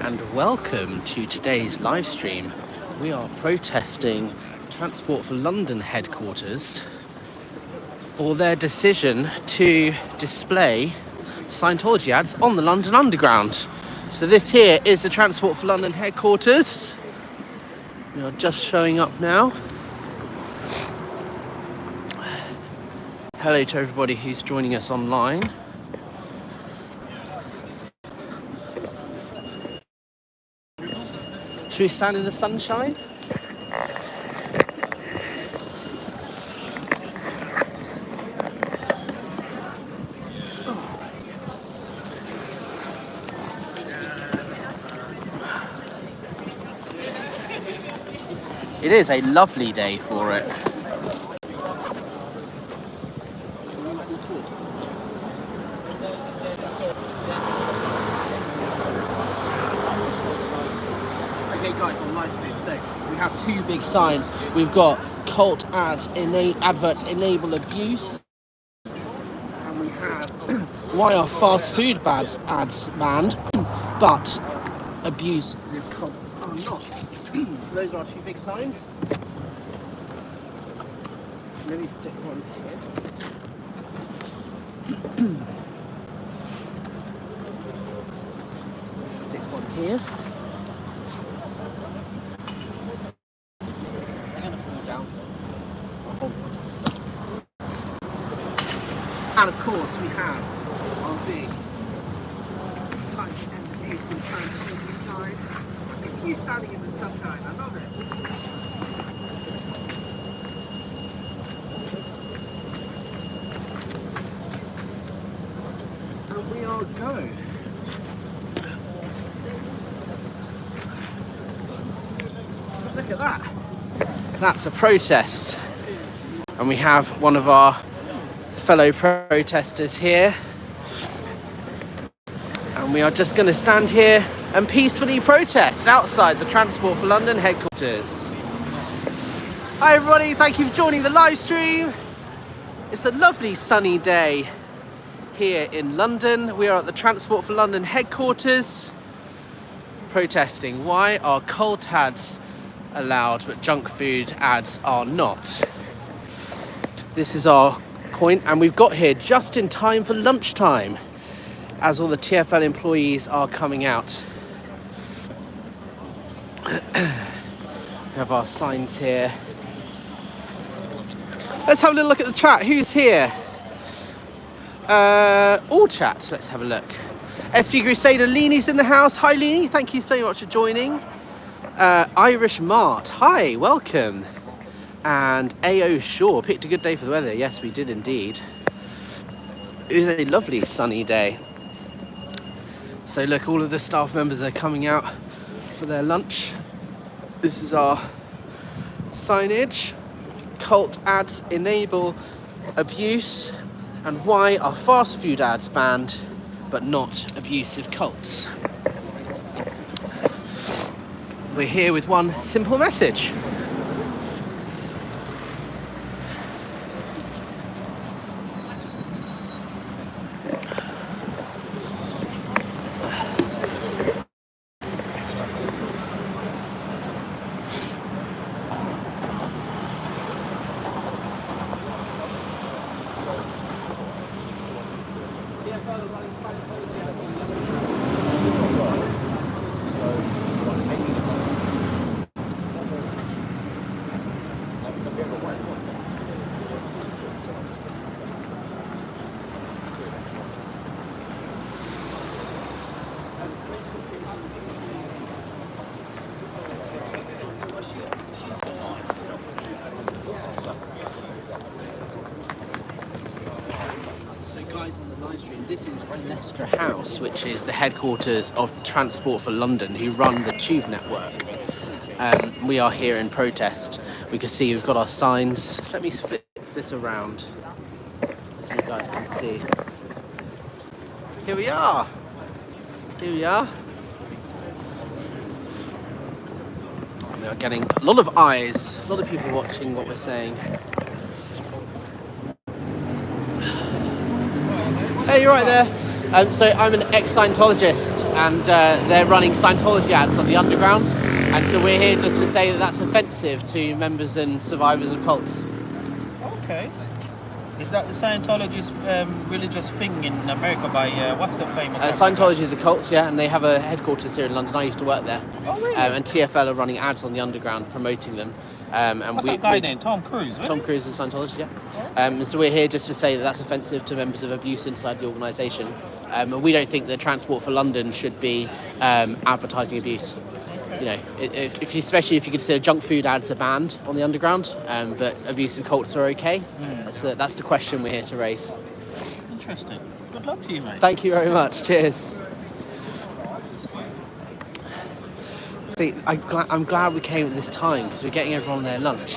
and welcome to today's live stream. We are protesting Transport for London headquarters for their decision to display Scientology ads on the London Underground. So this here is the Transport for London headquarters. We are just showing up now. Hello to everybody who's joining us online. Should we stand in the sunshine? It is a lovely day for it. Okay guys, on live stream, so we have two big signs. We've got cult ads, adverts enable abuse, and we have why are fast food ads banned, but abuse with cults are not. So those are our two big signs. Let me stick one here. Stick one here. I'm gonna fall down. And of course we have our big time to end the piece and Scientology sign. You standing in the sunshine, I love it. And we are go. Look at that. That's a protest. And we have one of our fellow protesters here. And we are just going to stand here and peacefully protest outside the Transport for London headquarters. Hi everybody, thank you for joining the live stream. It's a lovely sunny day here in London. We are at the Transport for London headquarters protesting why are cult ads allowed but junk food ads are not. This is our point, and we've got here just in time for lunchtime as all the TfL employees are coming out. We have our signs here. Let's have a little look at the chat. Who's here? All chat. Let's have a look. SP Crusader Leanie's in the house. Hi Leanie, thank you so much for joining. Irish Mart, hi, welcome. And AO Shaw, picked a good day for the weather. Yes, we did indeed. It is a lovely sunny day. So look, all of the staff members are coming out for their lunch. This is our signage. Cult ads enable abuse, and why are fast food ads banned but not abusive cults? We're here with one simple message. This is Leicester House, which is the headquarters of Transport for London, who run the Tube network. We are here in protest. We can see we've got our signs. Let me flip this around so you guys can see. Here we are. Here we are. We are getting a lot of eyes, a lot of people watching what we're saying. Hey, you're right there. So I'm an ex-Scientologist, and they're running Scientology ads on the underground, and so we're here just to say that that's offensive to members and survivors of cults. Okay. Is that the Scientologist religious thing in America by, what's the famous... Scientology is a cult, yeah, and they have a headquarters here in London. I used to work there. Oh, really? And TFL are running ads on the underground, promoting them. And what's that guy named? Tom Cruise, really? Tom Cruise is Scientology, yeah. So we're here just to say that that's offensive to members of abuse inside the organisation. And we don't think that Transport for London should be advertising abuse. You know, especially if you consider junk food ads are banned on the underground, but abusive cults are okay. That's the question we're here to raise. Interesting. Good luck to you, mate. Thank you very much. Cheers. See, I'm glad we came at this time because we're getting everyone their lunch.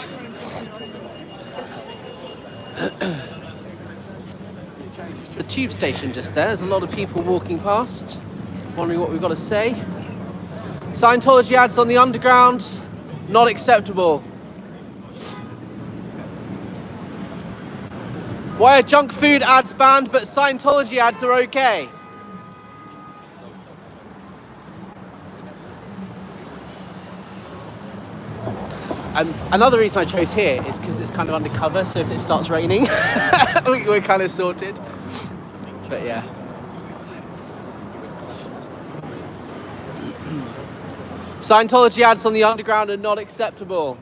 The tube station just there. There's a lot of people walking past, wondering what we've got to say. Scientology ads on the underground, not acceptable. Why are junk food ads banned but Scientology ads are okay? Another reason I chose here is because it's kind of undercover, so if it starts raining, we're kind of sorted. But yeah. Scientology ads on the underground are not acceptable.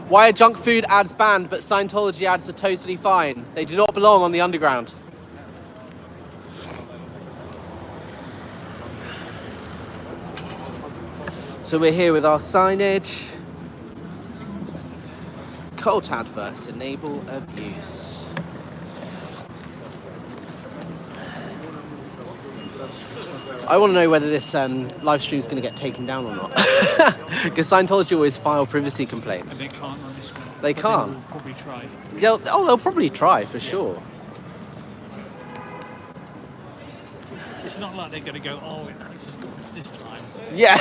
Why are junk food ads banned but Scientology ads are totally fine? They do not belong on the underground. So we're here with our signage. Cult adverts enable abuse. I want to know whether this live stream is going to get taken down or not. Because Scientology always file privacy complaints. They can't on this one. They can't. They'll probably try. They'll probably try for sure. It's not like they're going to go, oh, it's got us this time. Yeah.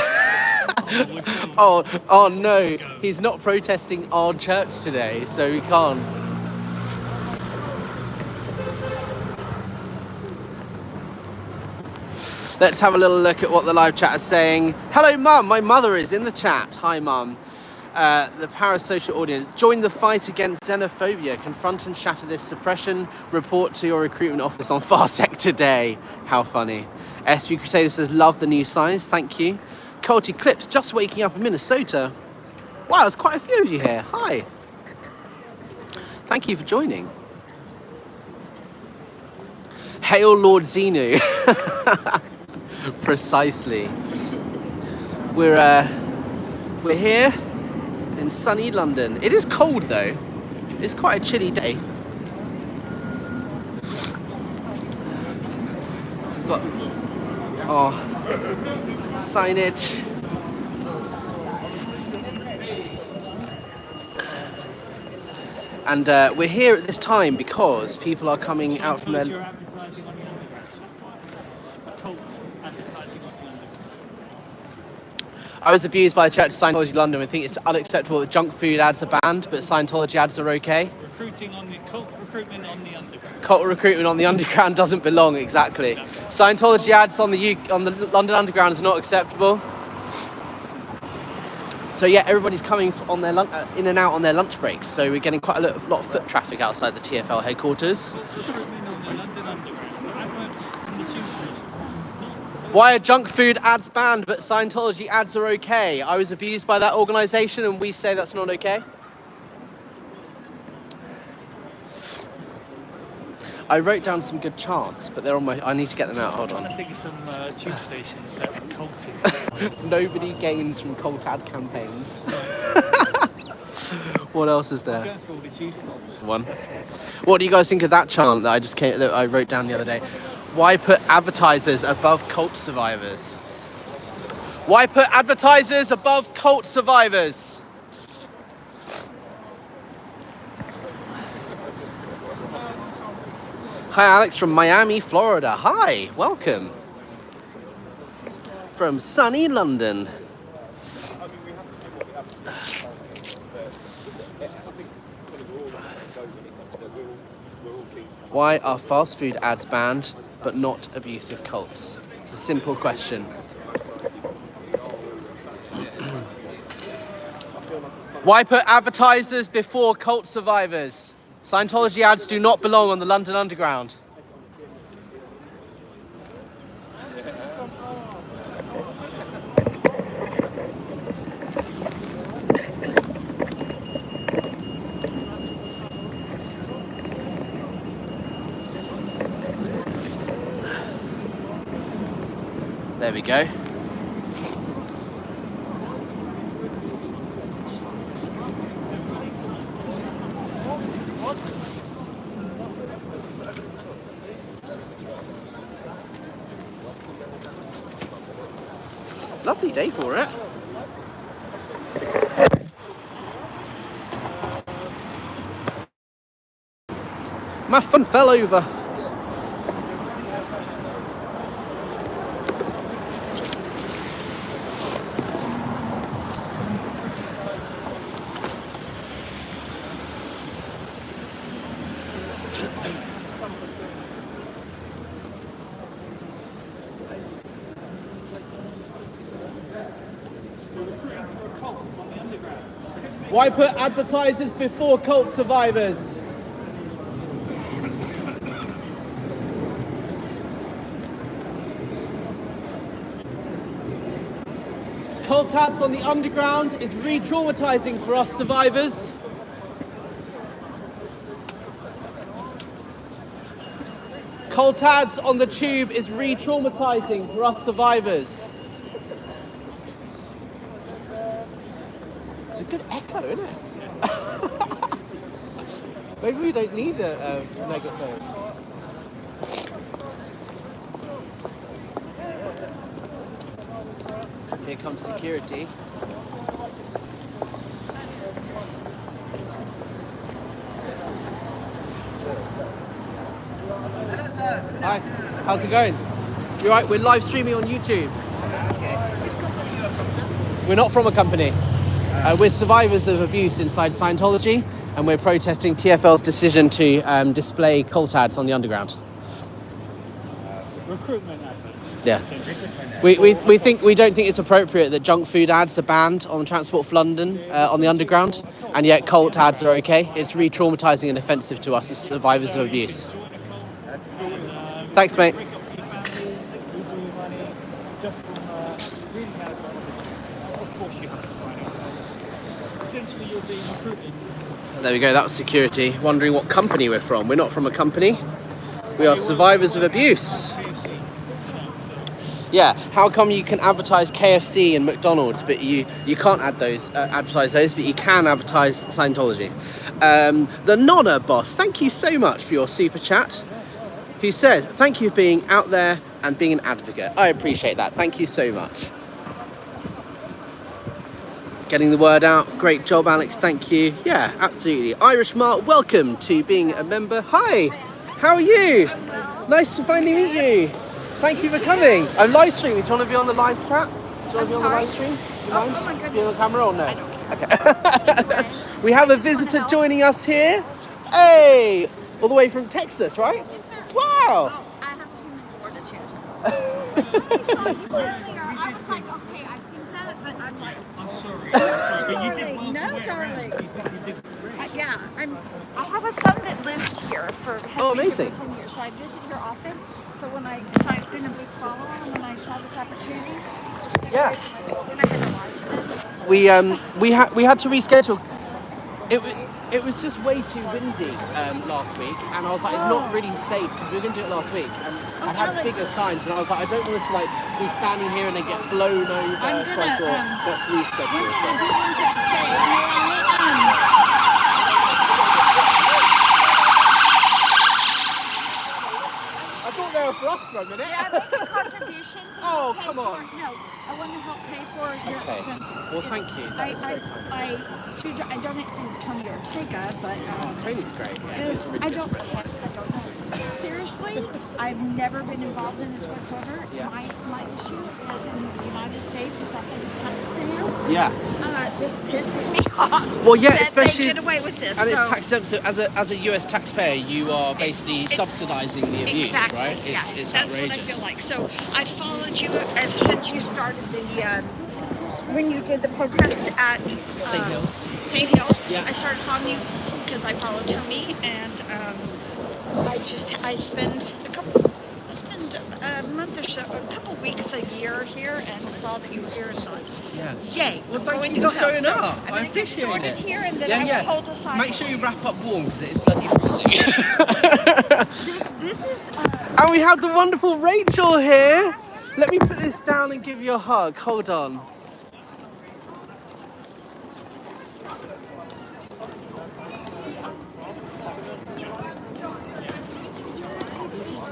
Oh, oh no, he's not protesting our church today, so we can't. Let's have a little look at what the live chat is saying. Hello, Mum. My mother is in the chat. Hi, Mum. The parasocial audience. Join the fight against xenophobia. Confront and shatter this suppression. Report to your recruitment office on FARSEC today. How funny. SB Crusader says, love the new signs. Thank you. Culty Clips, just waking up in Minnesota. Wow, there's quite a few of you here. Hi. Thank you for joining. Hail Lord Xenu. Precisely. We're here in sunny London. It is cold though. It's quite a chilly day. We've got our signage. And we're here at this time because people are coming out from their... I was abused by the Church of Scientology London. I think it's unacceptable that junk food ads are banned, but Scientology ads are okay. Cult recruitment on the underground. Cult recruitment on the underground doesn't belong, exactly. Scientology ads on the London Underground is not acceptable. So yeah, everybody's coming on their in and out on their lunch breaks. So we're getting quite a lot of foot traffic outside the TFL headquarters. Recruitment on the London Underground. Adverts in the tube stations. Why are junk food ads banned but Scientology ads are okay? I was abused by that organisation and we say that's not okay. I wrote down some good chants, but they're on my... I need to get them out, hold on. I think some tube stations that are culty. Nobody gains from cult ad campaigns. What else is there? I'm going for all the tube stops. One. What do you guys think of that chant that I wrote down the other day? Why put advertisers above cult survivors? Why put advertisers above cult survivors? Hi, Alex from Miami, Florida. Hi, welcome. From sunny London. Why are fast food ads banned, but not abusive cults? It's a simple question. Why put advertisers before cult survivors? Scientology ads do not belong on the London Underground. There we go. Lovely day for it. My phone fell over. Why put advertisers before cult survivors? Cult ads on the underground is re-traumatizing for us survivors. Cult ads on the tube is re-traumatizing for us survivors. It's a good echo, isn't it? Maybe we don't need a megaphone. Here comes security. Hi, how's it going? You alright? We're live streaming on YouTube. We're not from a company. We're survivors of abuse inside Scientology, and we're protesting TFL's decision to display cult ads on the underground. Recruitment efforts. Yeah. We don't think it's appropriate that junk food ads are banned on Transport for London on the underground, and yet cult ads are okay. It's re-traumatizing and offensive to us as survivors of abuse. Thanks, mate. Just from reading out of course you have to sign up. Essentially you're being recruited. There we go, that was security. Wondering what company we're from. We're not from a company. We are survivors of abuse. Yeah, how come you can advertise KFC and McDonald's, but you can't advertise those, but you can advertise Scientology? The Nonna Boss, thank you so much for your super chat. Who says, thank you for being out there and being an advocate. I appreciate that. Thank you so much. Getting the word out. Great job, Alex. Thank you. Yeah, absolutely. Irish Mark, welcome to being a member. Hi, how are you? Nice to finally meet you. Thank you for coming. I'm live streaming. Do you want to be on the live chat? Do you want to be on the live stream? Do you mind? Oh my goodness. Be on the camera or no? I don't care. Okay. We have a visitor joining us here. Hey, all the way from Texas, right? Yes, sir. Wow. Well, I have a home in Florida too. So. I was like, okay, I think that, but I'm like, I'm sorry. But you did well no, to wear darling. red. You did great. yeah, I have a son that lives here has Oh, been here amazing. for 10 years, so I visit here often. So I've been a big follower, and when I saw this opportunity, Yeah. then I had to watch it. We had to reschedule. It was just way too windy last week, and I was like, it's not really safe because we were going to do it last week, and I had Alex. bigger signs, and I was like, I don't want us to be standing here and then get blown over. So I thought, let's reschedule. I do it. want to say, I thought they were for us for a minute. yeah, make a contribution to Oh, pay come for, on. No, I want to help pay for your Okay. expenses. Well, thank you. That is very I donate through Tony Ortega, but Tony's great. Yeah, he's really I good don't for it. know. Seriously, I've never been involved in this whatsoever. Yeah. My issue is in the United States is I pay the taxpayer. Yeah. This pisses me off. Well, yeah, that especially they get away with this. and it's so. tax exempt. So as a US taxpayer, you are basically subsidising the abuse, Exactly. right? Yeah, It's that's outrageous. what I feel like. So I followed you since you started the when you did the protest at St. Hill. St. Hill. Yeah. I started following you because I follow Tony, and I spend a month or so, a couple weeks a year here, and saw that you were here and thought, Yeah. yay, we're Thank going you to go for help. showing So up. I'm I going to get appreciate sorted it. here, and then I will hold the sign. Make sure you wrap up warm because it is bloody freezing. This is. And we have the wonderful Rachel here. Let me put this down and give you a hug. Hold on.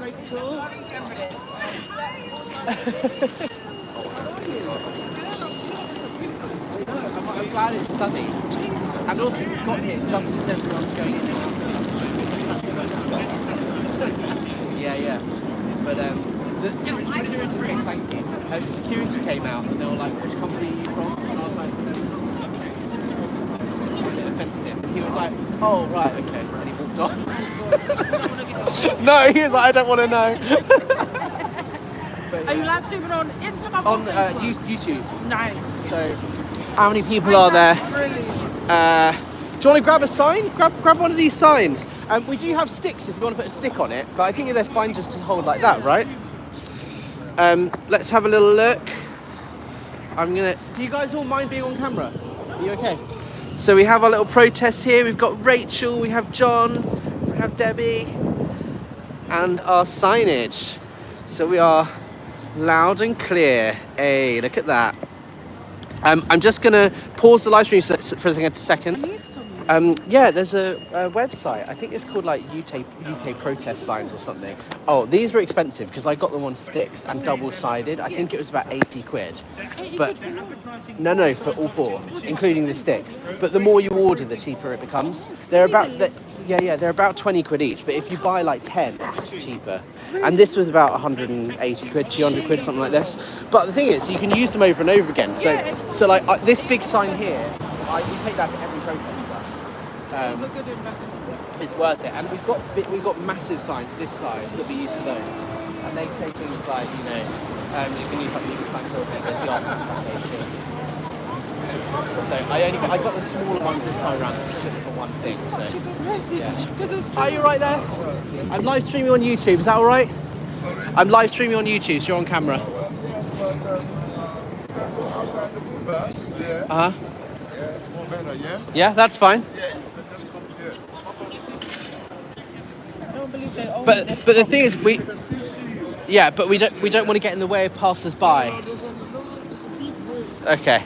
Rachel. I'm glad it's sunny. And also we've got here just as everyone's going in and out. Yeah. But the security came, thank you. Security came out and they were like, which company are you from? And I was like, a bit offensive. And he was like, oh right, okay. And he walked off. No, he was like, I don't want to know. Are you live streaming on Instagram? On or Facebook? YouTube. Nice. So, how many people are there? Really? Do you want to grab a sign? Grab one of these signs. We do have sticks if you want to put a stick on it, but I think they're fine just to hold like that, right? Let's have a little look. Do you guys all mind being on camera? Are you okay? So we have our little protest here. We've got Rachel, we have John, we have Debbie, and our signage. So we are loud and clear. Hey, look at that. I'm just gonna pause the live stream for a second. Yeah, there's a website. I think it's called like UK protest signs or something. Oh, these were expensive because I got them on sticks and double-sided. I think it was about 80 quid. But no, for all four, including the sticks. But the more you order, the cheaper it becomes. They're about 20 quid each. But if you buy like 10, it's cheaper. And this was about 180 quid, 200 quid, something like this. But the thing is, you can use them over and over again. So like this big sign here, we take that to every protest for us. It's a good investment. It's worth it. And we've got massive signs this size that we use for those. And they say things like, you can use like legal signs to open there's the application. So I got the smaller ones this time around because it's just for one thing. So yeah. Are you right there? I'm live streaming on YouTube. Is that all right? I'm live streaming on YouTube. So you're on camera. Yeah, that's fine. I don't believe they own But the thing is, we don't want to get in the way of passers-by. Okay.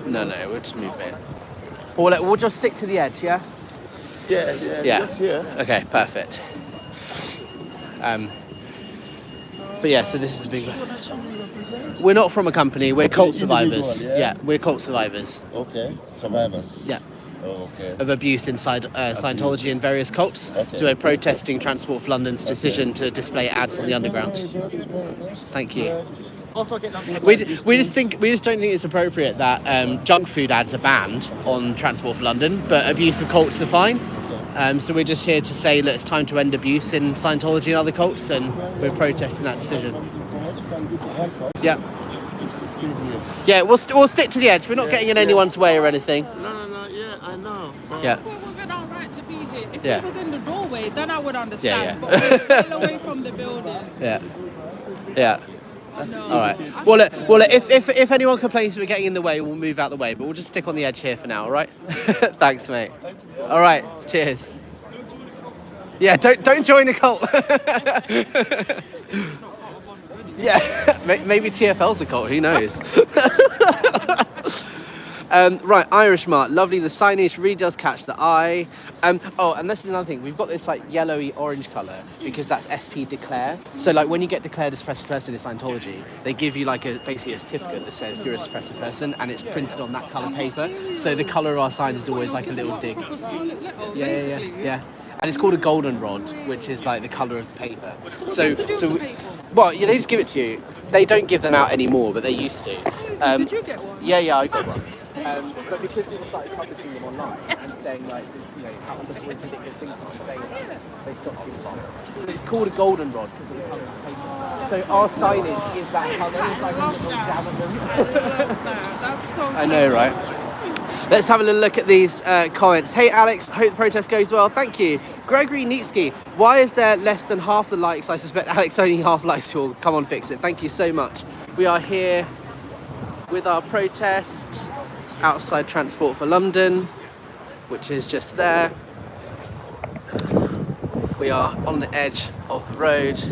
No, we'll just move it. Or we'll just stick to the edge, yeah? Yeah. Just here. Okay, perfect. But yeah, so this is the big one. We're not from a company, we're cult survivors. Yeah, we're cult survivors. Okay, survivors. Yeah. Oh, okay. Of abuse inside Scientology and various cults. Okay. So we're protesting Transport for London's decision to display ads on the underground. Thank you. We just don't think it's appropriate that junk food ads are banned on Transport for London, but abuse of cults are fine. So we're just here to say, look, it's time to end abuse in Scientology and other cults, and we're protesting that decision. Yeah. Yeah, we'll stick to the edge. We're not getting in anyone's way or anything. No, yeah, I know. Yeah. We're within our right to be here. If Yeah. it was in the doorway, then I would understand. Yeah. But we're still away from the building. Yeah. No. All right. Well, if anyone complains that we're getting in the way, we'll move out the way. But we'll just stick on the edge here for now. All right. Thanks, mate. All right. Cheers. Yeah. Don't join the cult. Yeah. Maybe TFL's a cult. Who knows? Right, Irish Mart, lovely. The signage really does catch the eye. And this is another thing. We've got this like yellowy orange colour because that's SP Declare. So like when you get declared a suppressive person in Scientology, they give you like basically a certificate that says you're a suppressive person, and it's printed on that colour paper. So the colour of our sign is always like a little dig. Yeah. And it's called a goldenrod, which is like the colour of the paper. So, well, yeah, they just give it to you. they don't give them out anymore, but they used to. Did you get one? Yeah, I got one. But because people started publishing them online and saying like, how this was ridiculous thing and saying that, they stopped doing it. It's called a goldenrod because of the colour of the paper. So our signage is that colour. It's like a little dab at them. I love that. That's so I know, right? Let's have a little look at these comments. Hey Alex, hope the protest goes well. Thank you. Gregory Nietzsche, why is there less than half the likes? I suspect Alex only half likes will come on, fix it. Thank you so much. We are here with our protest outside Transport for London, which is just there. We are on the edge of the road.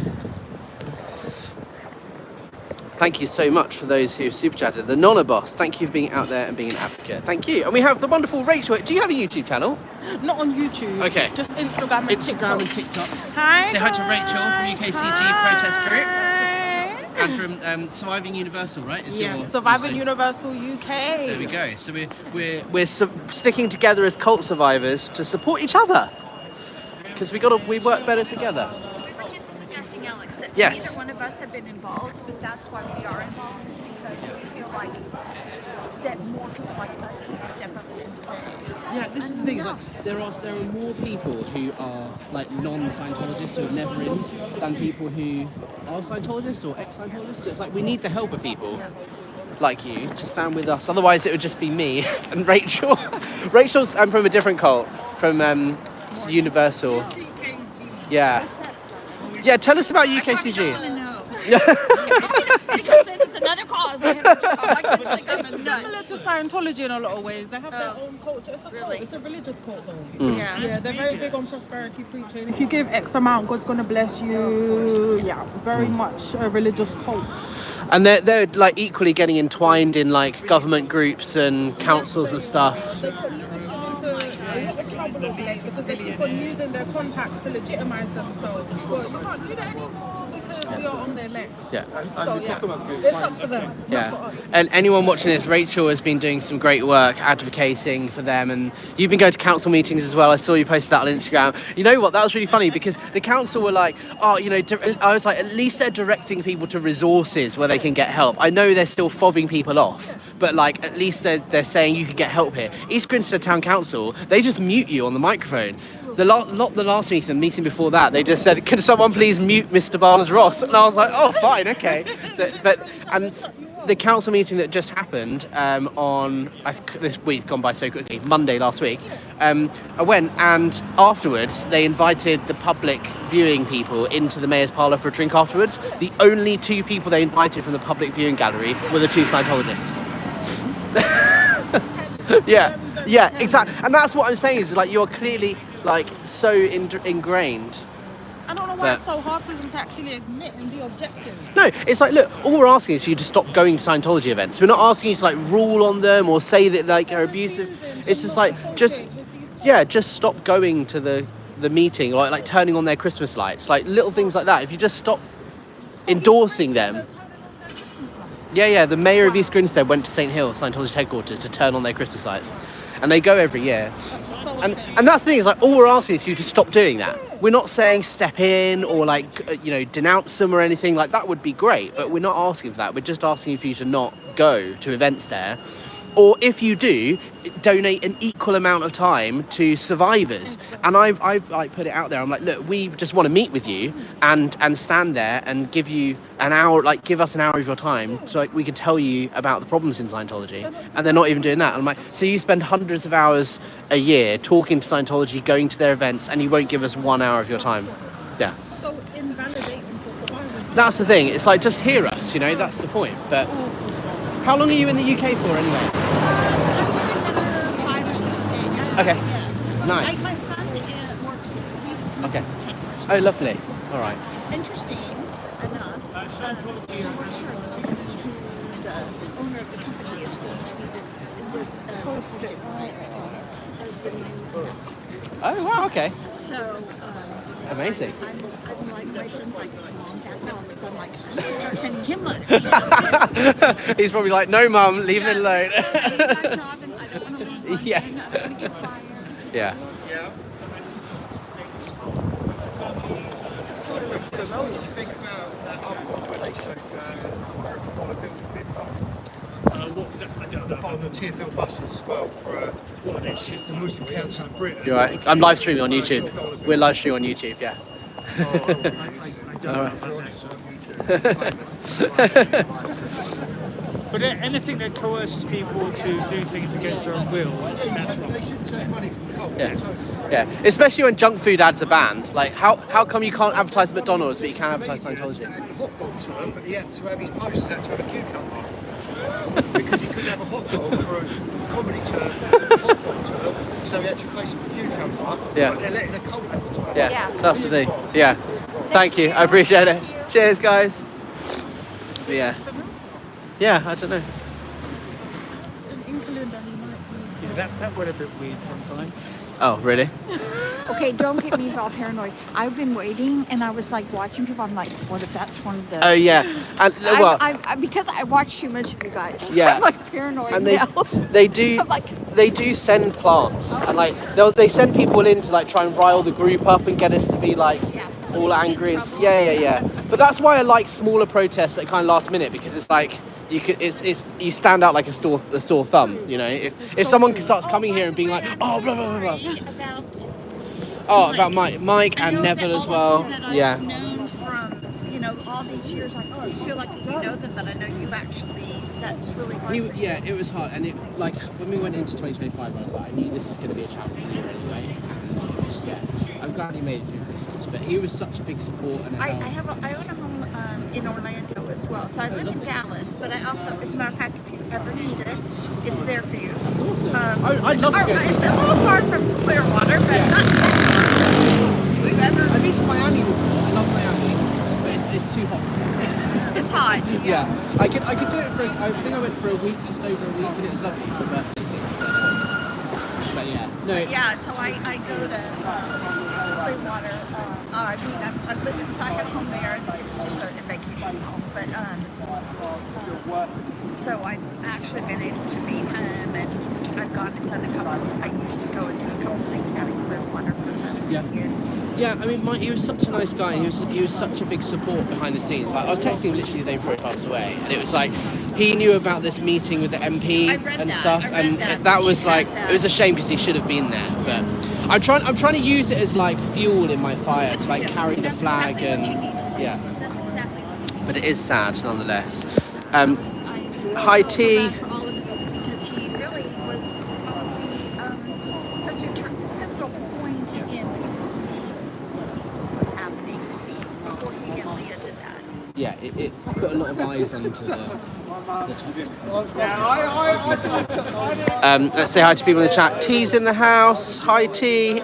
Thank you so much for those who super chatted. The Nonna Boss, thank you for being out there and being an advocate. Thank you. And we have the wonderful Rachel. Do you have a YouTube channel? Not on YouTube. Okay. Just Instagram and TikTok. and TikTok. Hi. Say hi to Rachel from UKCG Protest Group. And from Surviving Universal, right? Yes, Surviving Universal UK. There we go. So we're sticking together as cult survivors to support each other because we work better together. We were just discussing, Alex, that Yes. neither one of us have been involved, but that's why we are involved, because we feel like that more people like us need to step up and say, Yeah, this is the thing. Is like there are more people who are like non-Scientologists or never-ins than people who are Scientologists or ex-Scientologists. So it's like we need the help of people like you to stand with us. Otherwise, it would just be me and Rachel. Rachel's from a different cult, from Universal. Yeah. what's that? Yeah. Tell us about I want to UKCG. know. Because it's another cause. I can think of a nut. Similar to Scientology in a lot of ways. They have their Oh. own culture. It's a Really? cult. It's a religious cult though. Yeah. Yeah, they're very big on prosperity preaching. If you give X amount, God's gonna bless you. Yeah, very much a religious cult. And they're like equally getting entwined in like government groups and councils and stuff. They put leadership into a lot of trouble over there because they keep on using their contacts to legitimize themselves. But you can't do that anymore because we are on their legs. Yeah. So yeah, it's up to them. not for Yeah, us. and anyone watching this, Rachel has been doing some great work advocating for them, and you've been going to council meetings as well. I saw you post that on Instagram. You know what, that was really funny because the council were like, oh, I was like, at least they're directing people to resources where they can get help. I know they're still fobbing people off, but like at least they're saying you can get help here. East Grinstead Town Council, they just mute you on the microphone. Not the last meeting, the meeting before that, they just said, can someone please mute Mr. Barnes-Ross? And I was like, oh, fine, okay. And the council meeting that just happened this week gone by so quickly, Monday last week, I went, and afterwards they invited the public viewing people into the mayor's parlour for a drink afterwards. The only two people they invited from the public viewing gallery were the two Scientologists. Yeah, exactly. And that's what I'm saying is like you're clearly like so ingrained. I don't know why it's so hard for them to actually admit and be objective. No, it's like, look, all we're asking is for you to stop going to Scientology events. We're not asking you to like rule on them or say that like they're abusive. It's just like just stop going to the meeting, or like turning on their Christmas lights, like little things like that. If you just stop endorsing them. Yeah, the mayor of East Grinstead went to St Hill, Scientology headquarters, to turn on their Christmas lights. And they go every year. And that's the thing, is like all we're asking is for you to stop doing that. We're not saying step in or like, denounce them or anything. Like that would be great, but we're not asking for that. We're just asking for you to not go to events there. Or if you do, donate an equal amount of time to survivors. And I've like put it out there. I'm like, look, we just want to meet with you and stand there and give you an hour, like give us an hour of your time so like, we can tell you about the problems in Scientology. And they're not even doing that. I'm like, so you spend hundreds of hours a year talking to Scientology, going to their events, and you won't give us 1 hour of your time. Yeah. So invalidating for survivors. That's the thing. It's like, just hear us, that's the point. But how long are you in the UK for anyway? Another 5 or 6 days. Okay. Yeah. Nice. My son works here. He's Okay. 10 years. Oh, lovely. All right. Interesting enough, we're sure who the owner of the company is going to be appointed as the new ambassador. Oh, wow, okay. So, Amazing. I'm like, my son's like, Mom, back off, because I'm like, I'm going to start sending him letters. He's probably like, no, Mum, leave it alone. I need my job and I don't want to leave London. Yeah. I don't want to get fired. Yeah. TFL buses as well for the Muslim Council of Britain. You're right. I'm live streaming on YouTube. We're live streaming on YouTube, yeah. I don't know about that. But anything that coerces people to do things against their own will, that's wrong. They shouldn't take money from the culture. Yeah, especially when junk food ads are banned. Like, how come you can't advertise McDonald's but you can advertise Scientology? Hot dog term, but he had to have his posters had to have a cucumber because he couldn't have a hot dog for a comedy term, hot dog term, so he had to replace it with cucumber. Yeah. But they're letting a cult advertise. Yeah, that's the thing. Yeah. Thank you. I appreciate it. Cheers, guys. But yeah. Yeah, I don't know. An inkling that he might be. Yeah, that went a bit weird sometimes. Oh, really? Okay, don't get me all paranoid. I've been waiting, and I was like watching people. I'm like, what if that's one of the? Oh yeah, and well, I because I watch too much of you guys. Yeah. I'm like paranoid and now. they do I'm like, they do send plants, and like they send people in to like try and rile the group up and get us to be like yeah, all angry. And, yeah. But that's why I like smaller protests at kind of last minute, because it's like you you stand out like a sore thumb. You know, if someone starts coming here and being like, oh blah blah blah blah. About Mike and Neville as well. Yeah. I've known from all these years. Like, I feel like you know them, but I know you've actually. That's really hard. Yeah, it was hard, and it like when we went into 2025, I was like, I knew this is going to be a challenge anyway. I'm glad he made it through Christmas, but he was such a big support and I own a home in Orlando as well, so I live in Dallas. But I also, as a matter of fact, if you ever need it, it's there for you. That's awesome. I'd love to go to It's a little far from Clearwater, but not that far. At least Miami before. I love Miami, but it's too hot. It's hot. Yeah, I could do it for. I think I went for a week, just over a week, and it was lovely. But yeah, no, it's. Yeah, so I go to Clearwater. I live inside a home there. It's just a vacation home, but so I've actually been able to meet him, and I've gone and done a couple. I used to go and do a couple things down in Clearwater protesting. Yeah. Yeah, I mean, he was such a nice guy. He was such a big support behind the scenes. Like, I was texting him literally the day before he passed away, and it was like he knew about this meeting with the MP and stuff, and that was like it was a shame because he should have been there. But I'm trying to use it as like fuel in my fire to like carry the flag and yeah. That's exactly what you need. But it is sad nonetheless. I Hi feel so T. bad for all of you because he really was such a pivotal point in people seeing what's happening before he and Leah did that. Yeah, it put a lot of eyes onto the topic. Let's say hi to people in the chat. T's in the house. Hi T.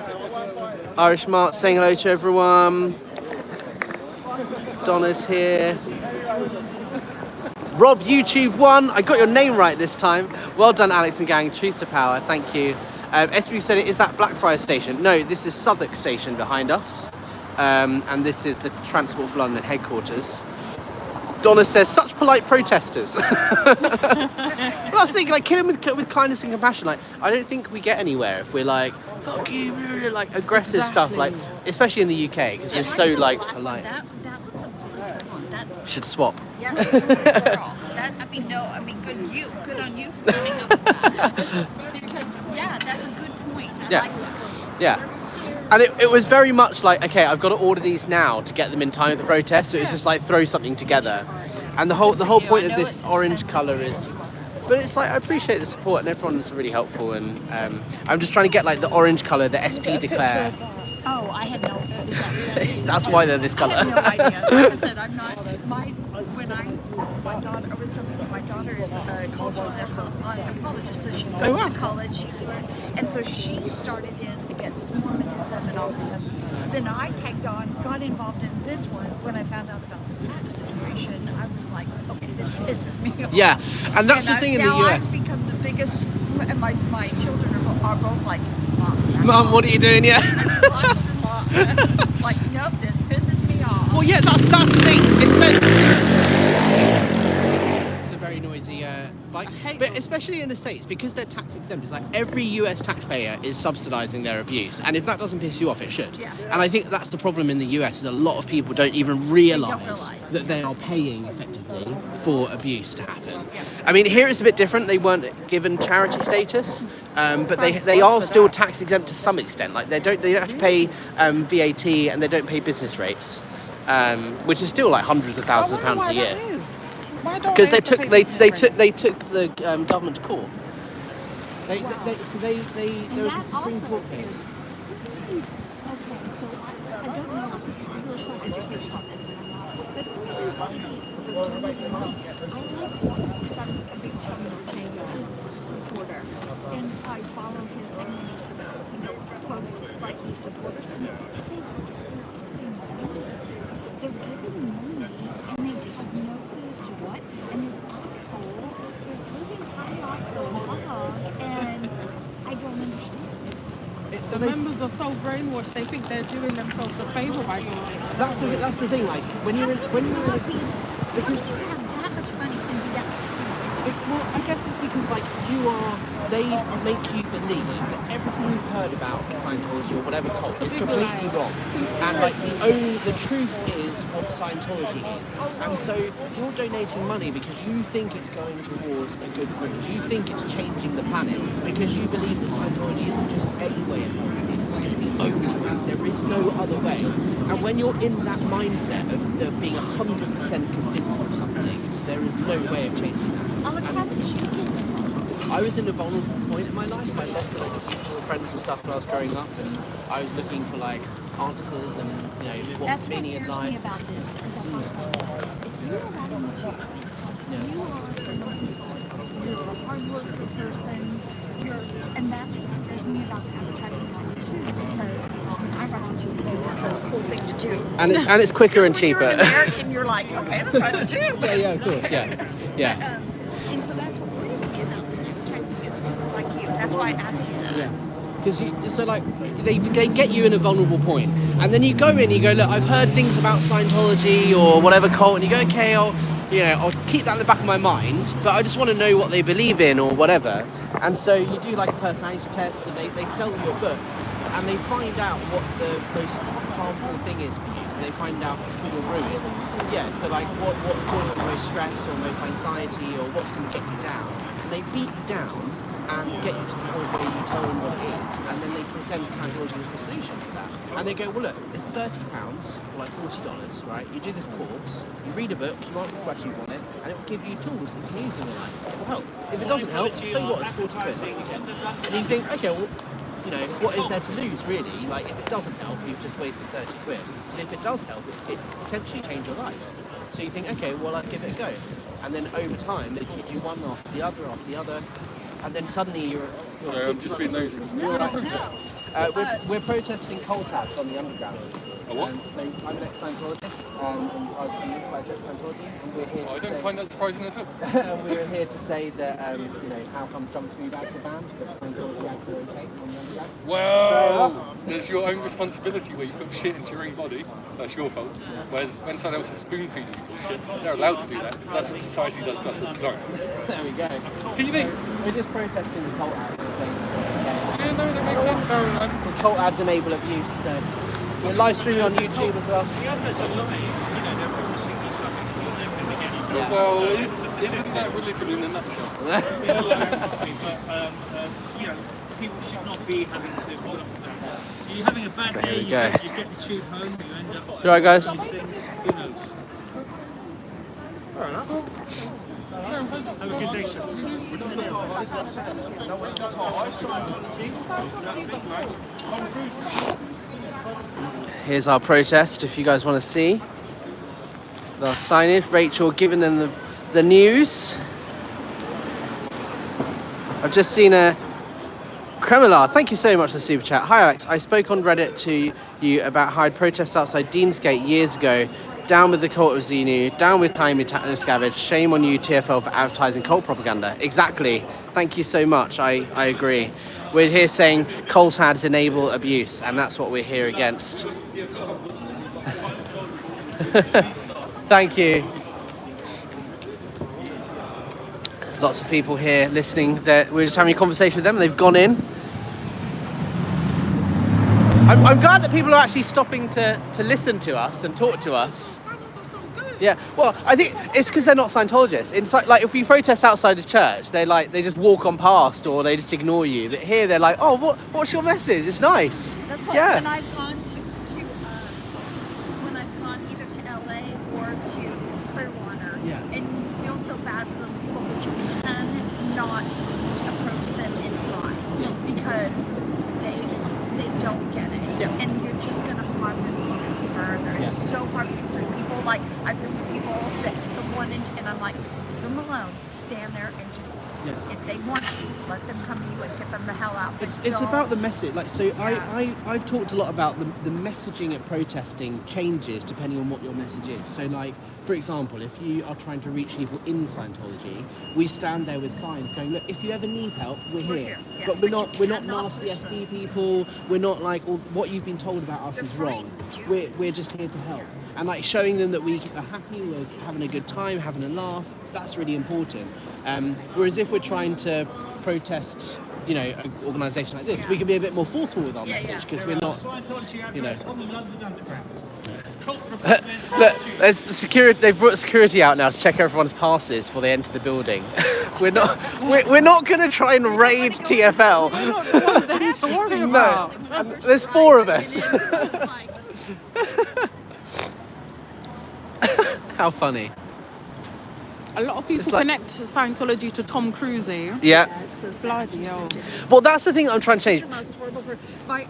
Irish Mart saying hello to everyone. Donna's here. Rob YouTube 1. I got your name right this time. Well done, Alex and gang. Truth to power. Thank you. SB said, is that Blackfriars Station? No, this is Southwark Station behind us. And this is the Transport for London headquarters. Donna says, such polite protesters. Well, that's the thing, like, kill him with kindness and compassion. Like, I don't think we get anywhere if we're like, fuck you, like aggressive stuff, like, especially in the UK, because we're so like polite. That was a good one. That Should swap. yeah, good girl. Good on you for coming up with that. Because that's a good point. I like that. Yeah. And it was very much like, okay, I've got to order these now to get them in time for the protest. So it was just like throw something together. And the whole point of this orange colour is, but it's like I appreciate the support and everyone's really helpful. And I'm just trying to get like the orange colour, the SP declare. Oh, I had no. Is that That's why they're this I colour. have no idea. Like I said, I'm not. My daughter. I was telling you, my daughter is a cultural anthropologist, so she goes to college. She's learned, and so she started in against Mormonism and all this stuff. So then I tagged on, got involved in this one when I found out about the tax situation. I was like, okay, this pisses me off. Yeah, and that's the thing in the US. I've become the biggest. And my children are both like, Mum, what are you doing? Yeah. Like, nope, this pisses me off. Well, yeah, that's the thing. It's a very noisy bike. But especially in the States, because they're tax exempt, it's like every US taxpayer is subsidizing their abuse. And if that doesn't piss you off, it should. Yeah. And I think that's the problem in the US, is a lot of people don't even realize realize. that they are paying effectively for abuse to happen. I mean, here it's a bit different. They weren't given charity status, but they are still tax exempt to some extent. Like they don't have to pay VAT, and they don't pay business rates, which is still like hundreds of thousands of pounds a year. Because they took the government to court. There was a Supreme Court case. Okay, so I don't know. You're so educated on this, and I'm not. But who are these idiots that are donating money? I like, because I'm a big Tony Ortega supporter, and I follow his thing when he posts like these supporters. And they're giving money, and they have no clues to what. And this asshole is living high off the log, and I don't understand it. The members are so brainwashed, they think they're doing themselves a favour by doing it. That's the thing. Like when you're Because you have that much money and be that stupid. well, I guess it's because like they make you believe that everything you've heard about Scientology or whatever cult is completely wrong, and like the truth is what Scientology is. And so you're donating money because you think it's going towards a good cause. You think it's changing the planet because you believe that Scientology isn't just a way of life. It's the only way. There is no other way. And when you're in that mindset of being 100% convinced of something, there is no way of changing that. Alex, how did you get involved? I was in a vulnerable point in my life. I lost a lot of people, friends and stuff when I was growing up, and I was looking for like answers and what's That's the what meaning of scares me life. about this, is I thought if you're that into it, you are someone who's you're a hard working person, and that's what scares me about the advertising model too, because I run onto it because it's a cool thing to do. And it's quicker and cheaper. When you're an American, you're like, okay, that's what I do. yeah, of course, yeah. And so that's what worries me about this advertising is people like you. That's why I asked you that. Yeah. Because they get you in a vulnerable point, and then you go in, you go, look, I've heard things about Scientology or whatever cult, and you go, okay, I'll keep that in the back of my mind, but I just want to know what they believe in or whatever. And so you do like a personality test, and they sell you a book, and they find out what the most harmful thing is for you. So they find out it's called a ruin. Yeah, so like what's causing the most stress or most anxiety or what's going to get you down. And they beat you down and get you to the point where you tell them what it is, and then they present Scientology as a solution to that. And they go, well look, it's £30 or like $40, right? You do this course, you read a book, you answer questions on it, and it will give you tools that you can use in your life. It will help. If it doesn't help, so what? It's 40 quid. Who cares? And you think, okay, well, what is there to lose really? Like if it doesn't help, you've just wasted 30 quid. And if it does help, it could potentially change your life. So you think, okay, well, I'll give it a go. And then over time, you do one after the other, and then suddenly you're I'm just being nosy. we're protesting coal tax on the underground. A what? So I'm an ex-Scientologist, and I was convinced by Scientology, and we're here to I don't say... find that surprising at all. and we're here to say that, how come Jump to Me bags are banned, but Scientology bags are okay on the underground? Well, there's your own responsibility where you put shit into your own body. That's your fault. Whereas when someone else is spoon feeding you shit, they're allowed to do that because that's what society does to us all the time. There we go. TV. So we're just protesting the cult ads and saying it's okay. Yeah, no, that makes sense. Fair enough. Because cult ads enable abuse, so we're live streaming on YouTube as well. Yeah. Well, isn't that religion in a nutshell? People should not be having to put up with that. You're having a bad day, you get the tube home, you end up... Right, guys. These things, who knows? Fair enough. Have a good day, sir. Here's our protest, if you guys want to see. The signage, Rachel giving them the news. I've just seen a Kremlar, thank you so much for the super chat. Hi Alex, I spoke on Reddit to you about how I'd protest outside Deansgate years ago. Down with the cult of Xenu, down with Time Scavenge. Shame on you, TFL, for advertising cult propaganda. Exactly. Thank you so much. I agree. We're here saying cult ads enable abuse, and that's what we're here against. Thank you. Lots of people here listening. We're just having a conversation with them. They've gone in. I'm glad that people are actually stopping to listen to us and talk to us. Yeah, well, I think it's because they're not Scientologists. It's like if we protest outside the church, they just walk on past or they just ignore you. But here they're like, oh, what's your message? It's nice. That's what Yeah. when I've gone when I've gone either to LA or to Clearwater, Yeah. and you feel so bad for those people, but you cannot approach them in time because they don't get it, and you're just gonna harm them even further. It's so hard for people. Like I've been with people that have wanted, and I'm like, leave them alone. Stand there and just, if they want you, let them come to you and get them the hell out. It's about the message. Like, so I've talked a lot about the messaging at protesting changes depending on what your message is. So like, for example, if you are trying to reach people in Scientology, we stand there with signs going, look, if you ever need help, we're here. Yeah, But we're not nasty SP people. We're not like, what you've been told about us is wrong. We're just here to help. And like showing them that we are happy, we're having a good time, having a laugh, that's really important. Whereas if we're trying to protest, an organisation like this, we can be a bit more forceful with our message because we're not, Look, there's security. They've brought security out now to check everyone's passes before they enter the building. we're not going to try and raid TFL. We're not the ones they need to worry about. No, there's 4 of us. How funny. A lot of people connect Scientology to Tom Cruise. Yeah. It's so Bloody sad. hell. Well, that's the thing that I'm trying to change. It's the most horrible part.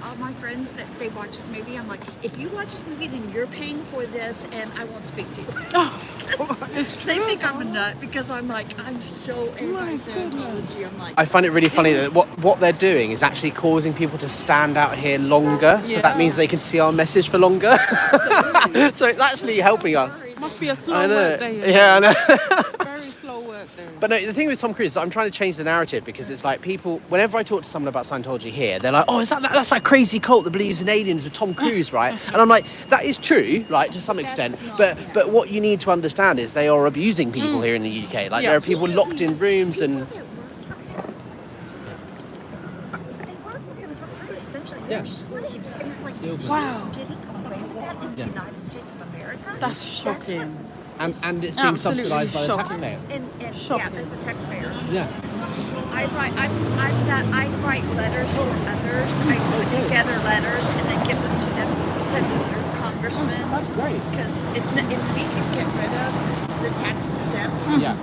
All my friends that they watch this movie, I'm like, if you watch this movie, then you're paying for this, and I won't speak to you. It's true. They think I'm a nut because I'm like, I'm so anti-Scientology. I'm like, I find it really funny that what they're doing is actually causing people to stand out here longer. So that means they can see our message for longer. So it's actually helping us. Must be a slow work day. Yeah, I know. Very slow work day. But no, the thing with Tom Cruise is I'm trying to change the narrative because it's like people, whenever I talk to someone about Scientology here, they're like, oh, that's that crazy cult that believes in aliens with Tom Cruise, right? And I'm like, that is true, like to some extent. But what you need to understand is they are abusing people here in the UK. Like there are people locked in rooms and. They work for him for free, essentially. Yeah. They're slaves. And it's like, Wow. he's getting away with that in the United States of America? That's shocking. And it's being Absolutely subsidised by the shocking. taxpayer. And Shocking. as a taxpayer. Yeah. I write letters to others. I put together letters and then give them to them, send them to their congressman. That's great. Because if we can get rid of the tax exempt, Yeah.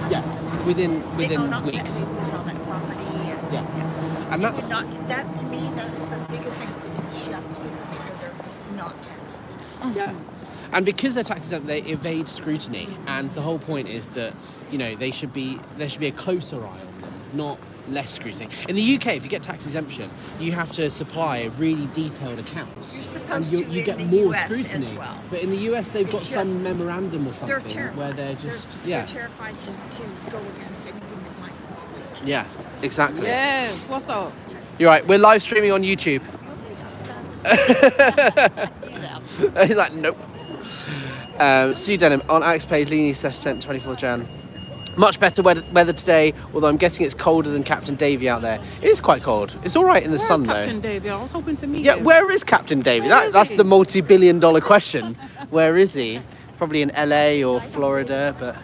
Yeah. Within they own all weeks. That, they lose all that property. Yeah. And that's. That to me, that's the biggest thing. Just get rid of their not taxes. Yeah. And because they're tax exempt, they evade scrutiny. And the whole point is that, there should be a closer eye on them, not less scrutiny. In the UK, if you get tax exemption, you have to supply really detailed accounts, and you get more US scrutiny. as well. But in the US, they've got some memorandum or something terrified. where they're just They're terrified to go against anything that might. Yeah, exactly. Yes, what's up? You're right. We're live streaming on YouTube. He's like, nope. Sue Denham on Alex Page, Leanie sent 24th Jan. Much better weather today, although I'm guessing it's colder than Captain Davey out there. It is quite cold. It's all right in the sun Captain though. Davey? I was hoping to meet him. Where is Captain Davey? That's he? the multi-billion-dollar question. Where is he? Probably in LA or Florida, but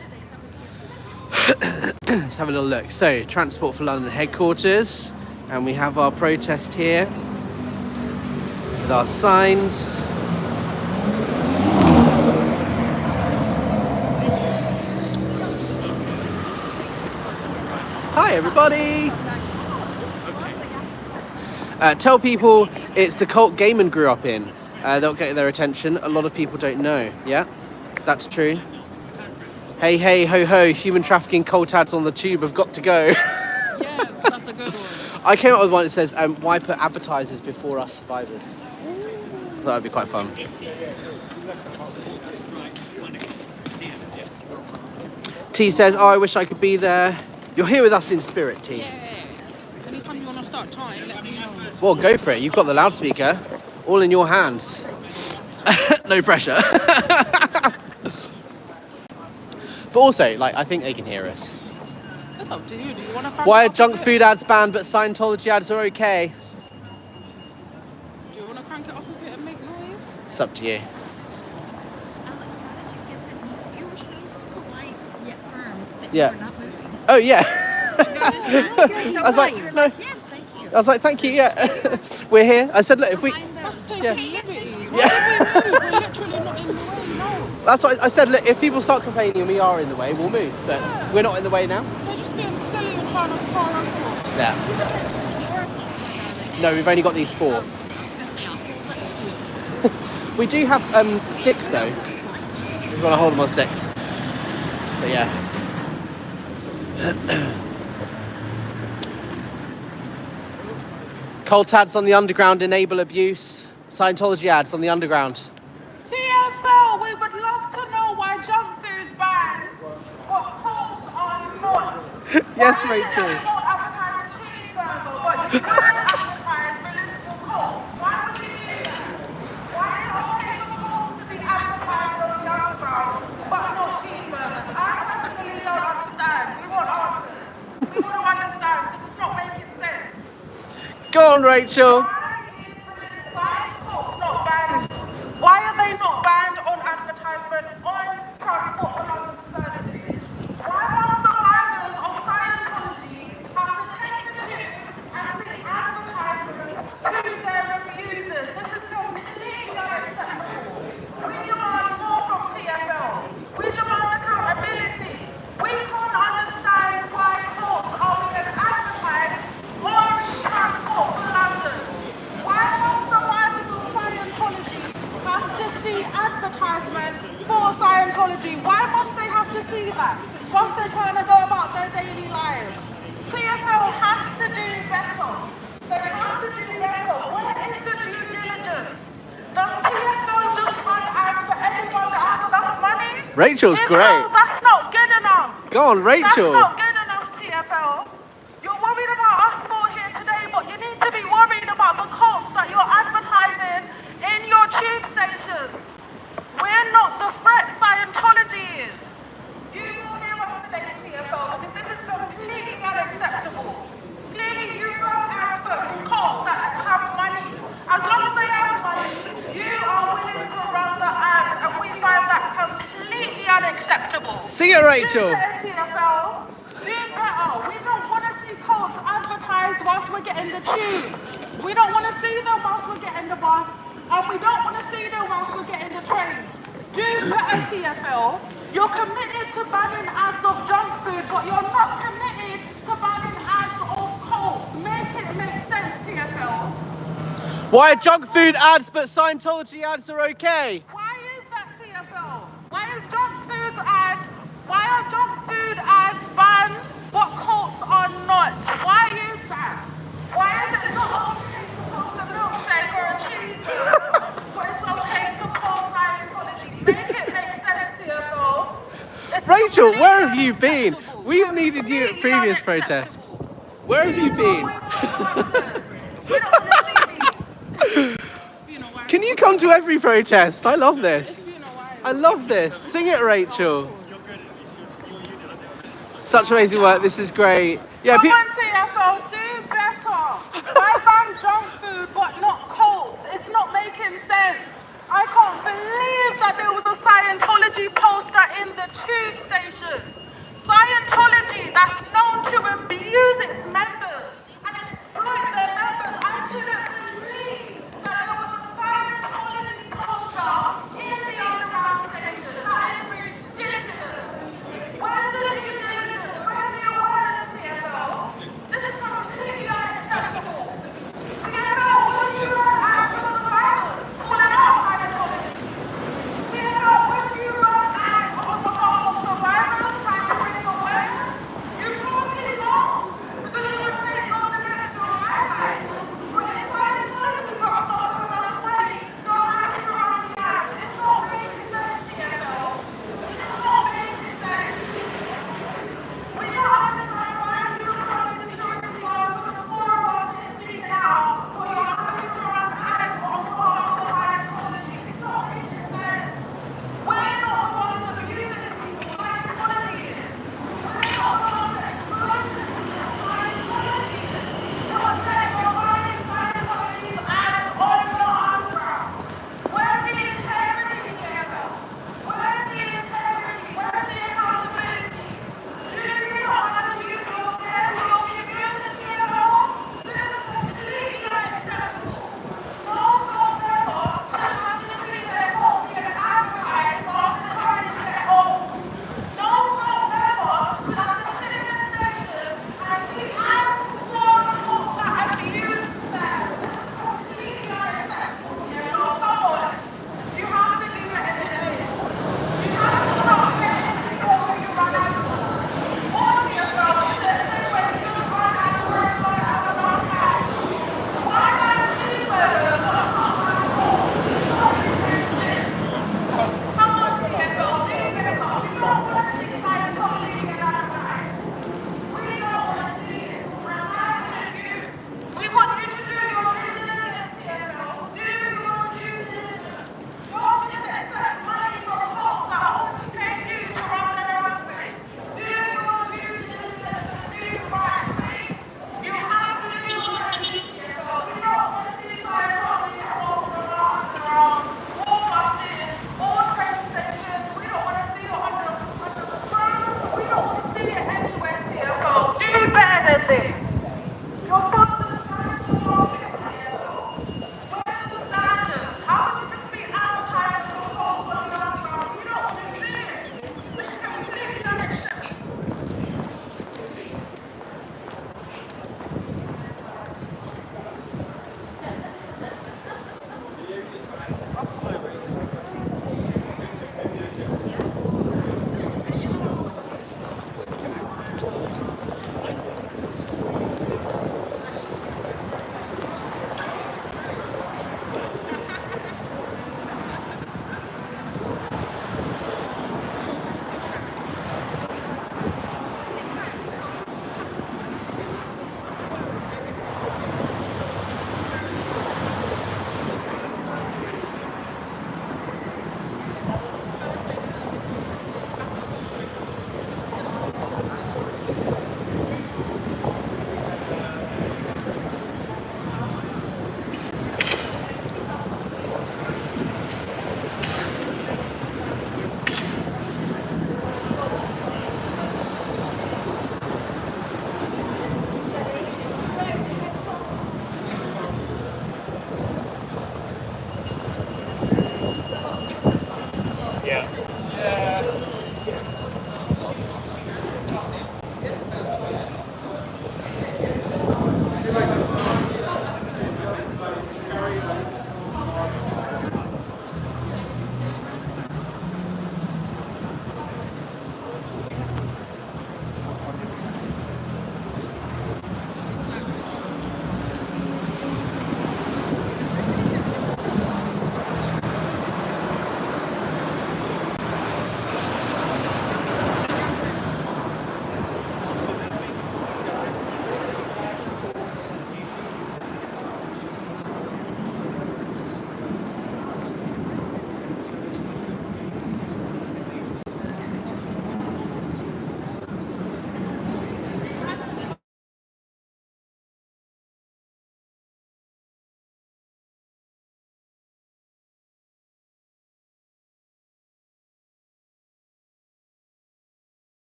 let's have a little look. So, Transport for London headquarters, and we have our protest here with our signs. Hi everybody! Tell people it's the cult Gaiman grew up in. They'll get their attention. A lot of people don't know. Yeah, that's true. Hey, hey, ho, ho, human trafficking cult ads on the tube have got to go. Yes, that's a good one. I came up with one that says, why put advertisers before us survivors? I thought that'd be quite fun. T says, oh, I wish I could be there. You're here with us in spirit, T. Yeah. Anytime you want to start trying, let me know. Well, go for it. You've got the loudspeaker. All in your hands. No pressure. But also, like, I think they can hear us. It's up to you. Do you want to? Why are junk food ads banned but Scientology ads are okay? Do you want to crank it up a bit and make noise? It's up to you. Alex, how did you get the You were so polite yet firm that Yeah. you were not moving. Oh yeah. I was like, no. Yes, thank you. I was like, thank you. Yeah, we're here. I said, look, if we. That's taking Yeah. liberties. Yeah. Why do we move? We're literally not in the way. No. That's what I said. Look, if people start complaining and we are in the way, we'll move. But we're not in the way now. They're just being silly and trying to car us off. Yeah. Do you know that more of these are No, we've only got these 4. I was going to say I'll hold up 2. We do have sticks though. This is fine. We're gonna hold them on 6. But yeah. Cult ads on the underground enable abuse. Scientology ads on the underground. TFL, we would love to know why junk food's banned, but calls are not. Yes, Why is it Rachel. that you don't advertise a cheeseburger, but you can advertise municipal coal? Why would you do that? Why is it okay for coals to be advertised on the underground, but not cheeseburgers? I personally don't understand. We want answers. We want to understand because it's not making sense. Go on, Rachel. Why are they not banned on advertisement on transport for London services? Why must survivors of Scientology have to take the tube and see advertisements to their refusers? This is completely unacceptable. We demand more from TFL. We demand accountability. We can't understand why courts are being advertised on transport for London. Why must survivors of Scientology have to see advertisement for Scientology? Why must they have to see that whilst they're trying to go about their daily lives? TFL has to do better. They have to do better. What is the due diligence? Does TFL just run ads for anyone that has enough money? Rachel's If great. So, that's not good enough. Go on, Rachel. That's not good enough, TFL. You're worried about us 4 here today, but you need to be worried about the cults that you're advertising in your tube stations. We're not the threat, Scientology is. You will hear us today, TFL, because this is completely unacceptable. Clearly, you don't advocate cults that have money. As long as they have money, you are willing to run the ads, and we find that completely unacceptable. Sing it, Rachel. Do better, TFL. Do better. We don't want to see cults advertised whilst we're getting the tube. We don't want to see them whilst we're getting the bus. And we don't want to see them whilst we're getting the train. Do better, TFL. You're committed to banning ads of junk food, but you're not committed to banning ads of cults. Make it make sense, TFL. Why are junk food ads but Scientology ads are okay? Why is that, TFL? Why is junk food ads? Why are junk food ads banned, but cults are not? Why is that? Why is it not okay to post a milkshake or a cheeseburger, but it's okay to call Scientology? Make it make sense, TFL. It's Rachel, where have completely you been? unacceptable. We've needed you at previous protests. Where have you been? We don't want to see these. It's been a while. Can you come to every protest? I love It's this. been a while. I love this. Sing it, Rachel. Such amazing work. This is great. Yeah, Come on, TFL, do better. Why ban junk food but not cults? It's not making sense. I can't believe that there was a Scientology poster in the tube station. Scientology that's known to abuse its members and exploit their members. I couldn't believe that there was a Scientology poster in the underground station. That is ridiculous. Where's the due diligence? Where's the awareness, TFL? This is completely unacceptable. TFL, will you run after the survivors? Calling out Scientology. TFL, will you run after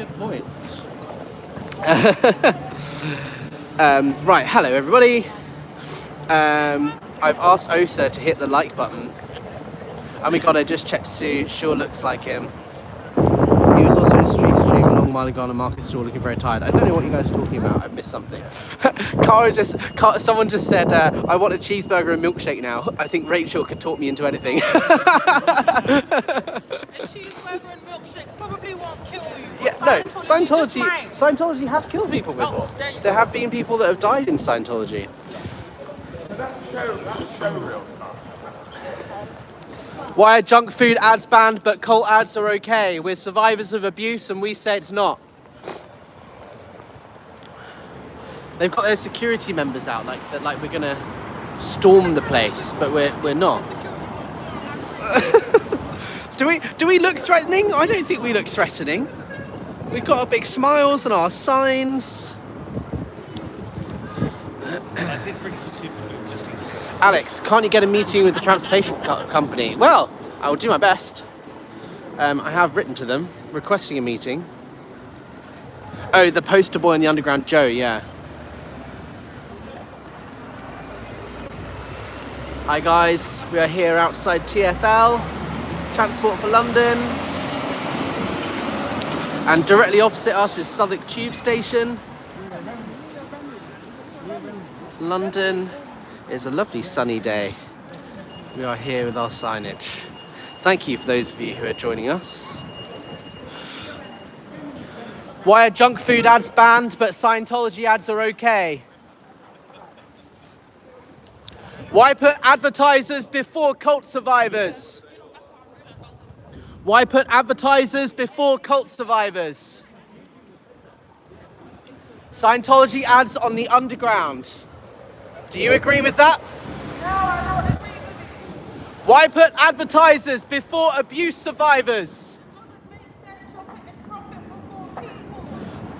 good point. Right, hello everybody. I've asked Osa to hit the like button. Oh my god, I just checked Sue, sure looks like him. He was also in a stream a long while ago on a market stall looking very tired. I don't know what you guys are talking about, I've missed something. Someone just said, I want a cheeseburger and milkshake now. I think Rachel could talk me into anything. A cheeseburger and milkshake probably won't kill you. Yeah, no, Scientology has killed people before. There have been people that have died in Scientology. Why are junk food ads banned but cult ads are okay? We're survivors of abuse and we say it's not. They've got their security members out like we're gonna storm the place, but we're not. Do we look threatening? I don't think we look threatening. We've got our big smiles and our signs. I did bring some soup just in case. Alex, can't you get a meeting with the transportation company? Well, I will do my best. I have written to them, requesting a meeting. Oh, the poster boy in the Underground Joe, yeah. Hi guys, we are here outside TfL, Transport for London. And directly opposite us is Southwark Tube Station. London. It's a lovely sunny day. We are here with our signage. Thank you for those of you who are joining us. Why are junk food ads banned but Scientology ads are okay? Why put advertisers before cult survivors? Why put advertisers before cult survivors? Scientology ads on the underground. Do you agree with that? No, I don't agree with you. Why put advertisers before abuse survivors? It doesn't make sense. You're putting profit before people.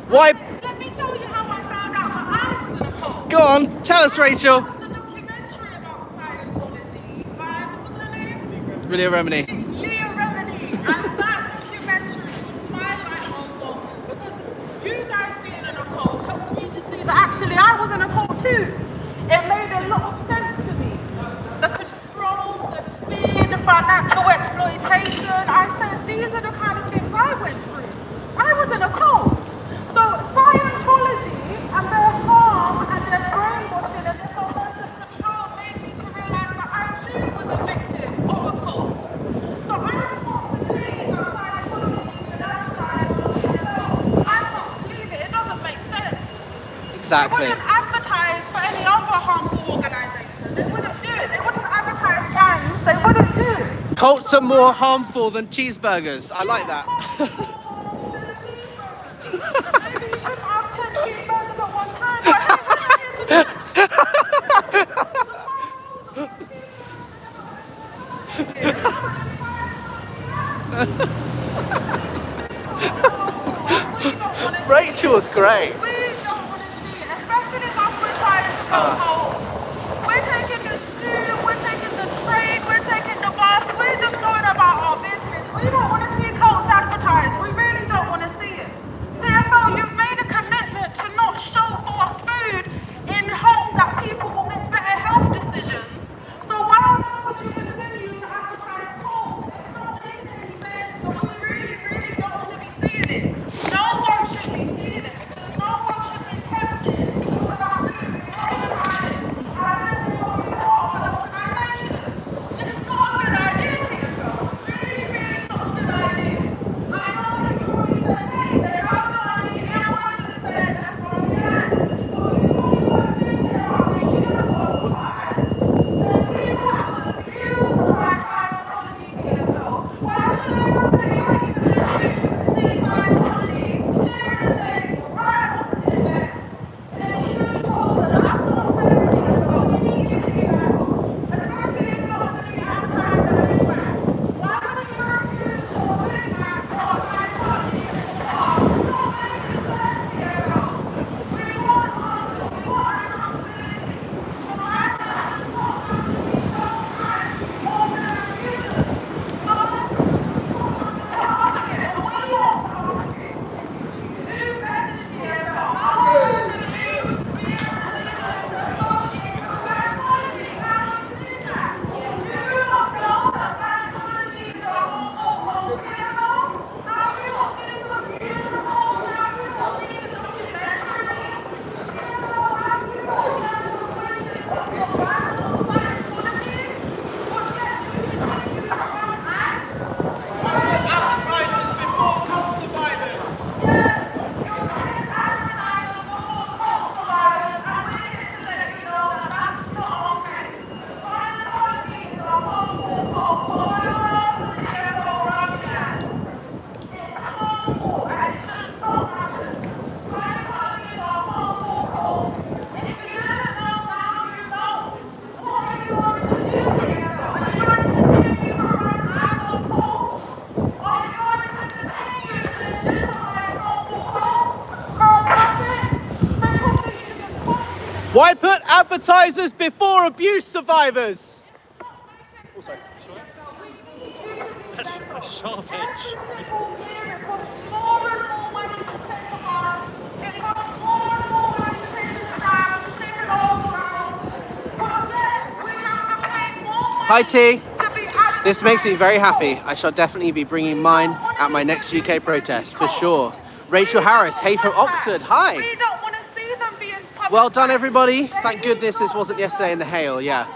Why? Let me tell you how I found out that I was in a cult. Go on, tell us, Rachel. It was the documentary about Scientology by, what was her name? Leah Remini. Leah Remini. And that documentary was my light bulb moment. Because you guys being in a cult helped me to see that actually I was in a cult too. It made a lot of sense to me. The control, the fear, the financial exploitation. I said, these are the kind of things I went through. I was in a cult. So Scientology and their harm and their brainwashing and their coercive control made me to realize that I too was a victim of a cult. So I can't believe that Scientology is an advertisement. I can't believe it. It doesn't make sense. Exactly. They wouldn't advertise for any other harmful organisation. They wouldn't do it. They wouldn't advertise gangs. They wouldn't do it. Cults are more harmful than cheeseburgers. I like that. Maybe you shouldn't have 10 cheeseburgers at one time. But hey, we're here to Rachel was great. We don't want to see it, especially if we're trying to go home. We're taking the tube, we're taking the train, we're taking the bus. We're just going about our business. We don't want to see cults advertised. We really don't want to see it. TFL, you've made a commitment to not show fast food in hopes that people will make better health decisions. So why on earth would you continue to advertise cults? It's not making any sense. So we really, really don't want to be seeing it. No one should be seeing it because no one should be tempted to put our food in our Why put advertisers before abuse survivors? Oh, sorry. That's a sharp edge. Every single year it costs more and more money to take the bus. It costs more and more money to take the tram, to take an overground. But yet we have to pay more money Hi, T. to be advertised. This makes me very happy. I shall definitely be bringing mine at my next UK protest, for sure. Rachel Harris, hey from Oxford, hi. We don't want to see them being public. Well done, everybody. Thank goodness this wasn't yesterday in the hail, yeah.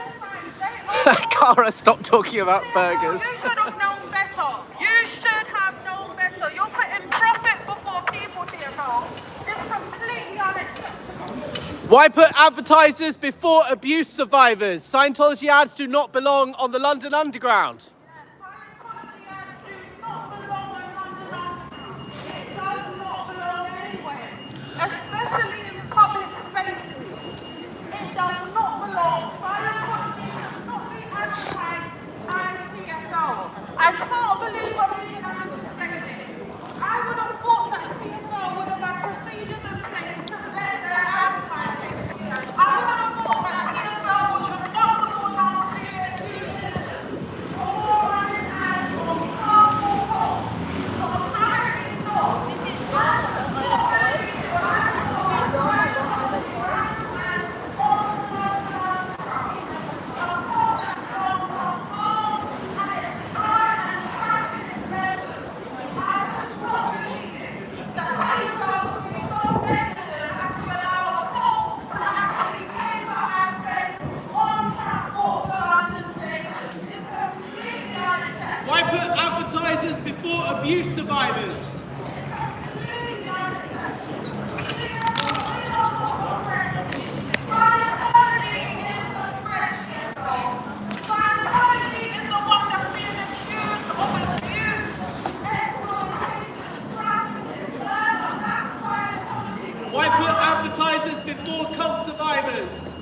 Cara, stop talking about burgers. You should have known better. You should have known better. You're putting profit before people to your home. It's completely unacceptable. Why put advertisers before abuse survivors? Scientology ads do not belong on the London Underground. Scientology ads do not belong in London Underground. It does not belong anywhere, especially in public spaces. It does not belong. Scientology should not be advertised as TFL. I can't believe I'm even having to say this. I would have thought that TFL would have had procedures in place to vet their advertising. I would have thought that TFL was responsible now for their due diligence. For running ads on harmful posts. But apparently not. Why put advertisers before abuse survivors? Why put advertisers before cult survivors?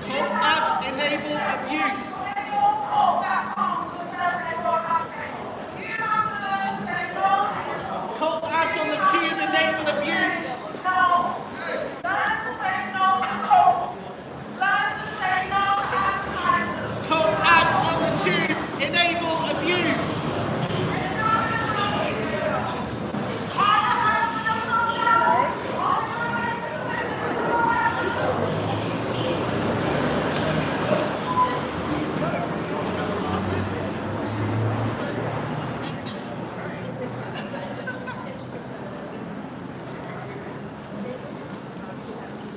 Cult ads enable abuse. Cult ads on the tube enable abuse. Cult ads on the tube enable abuse.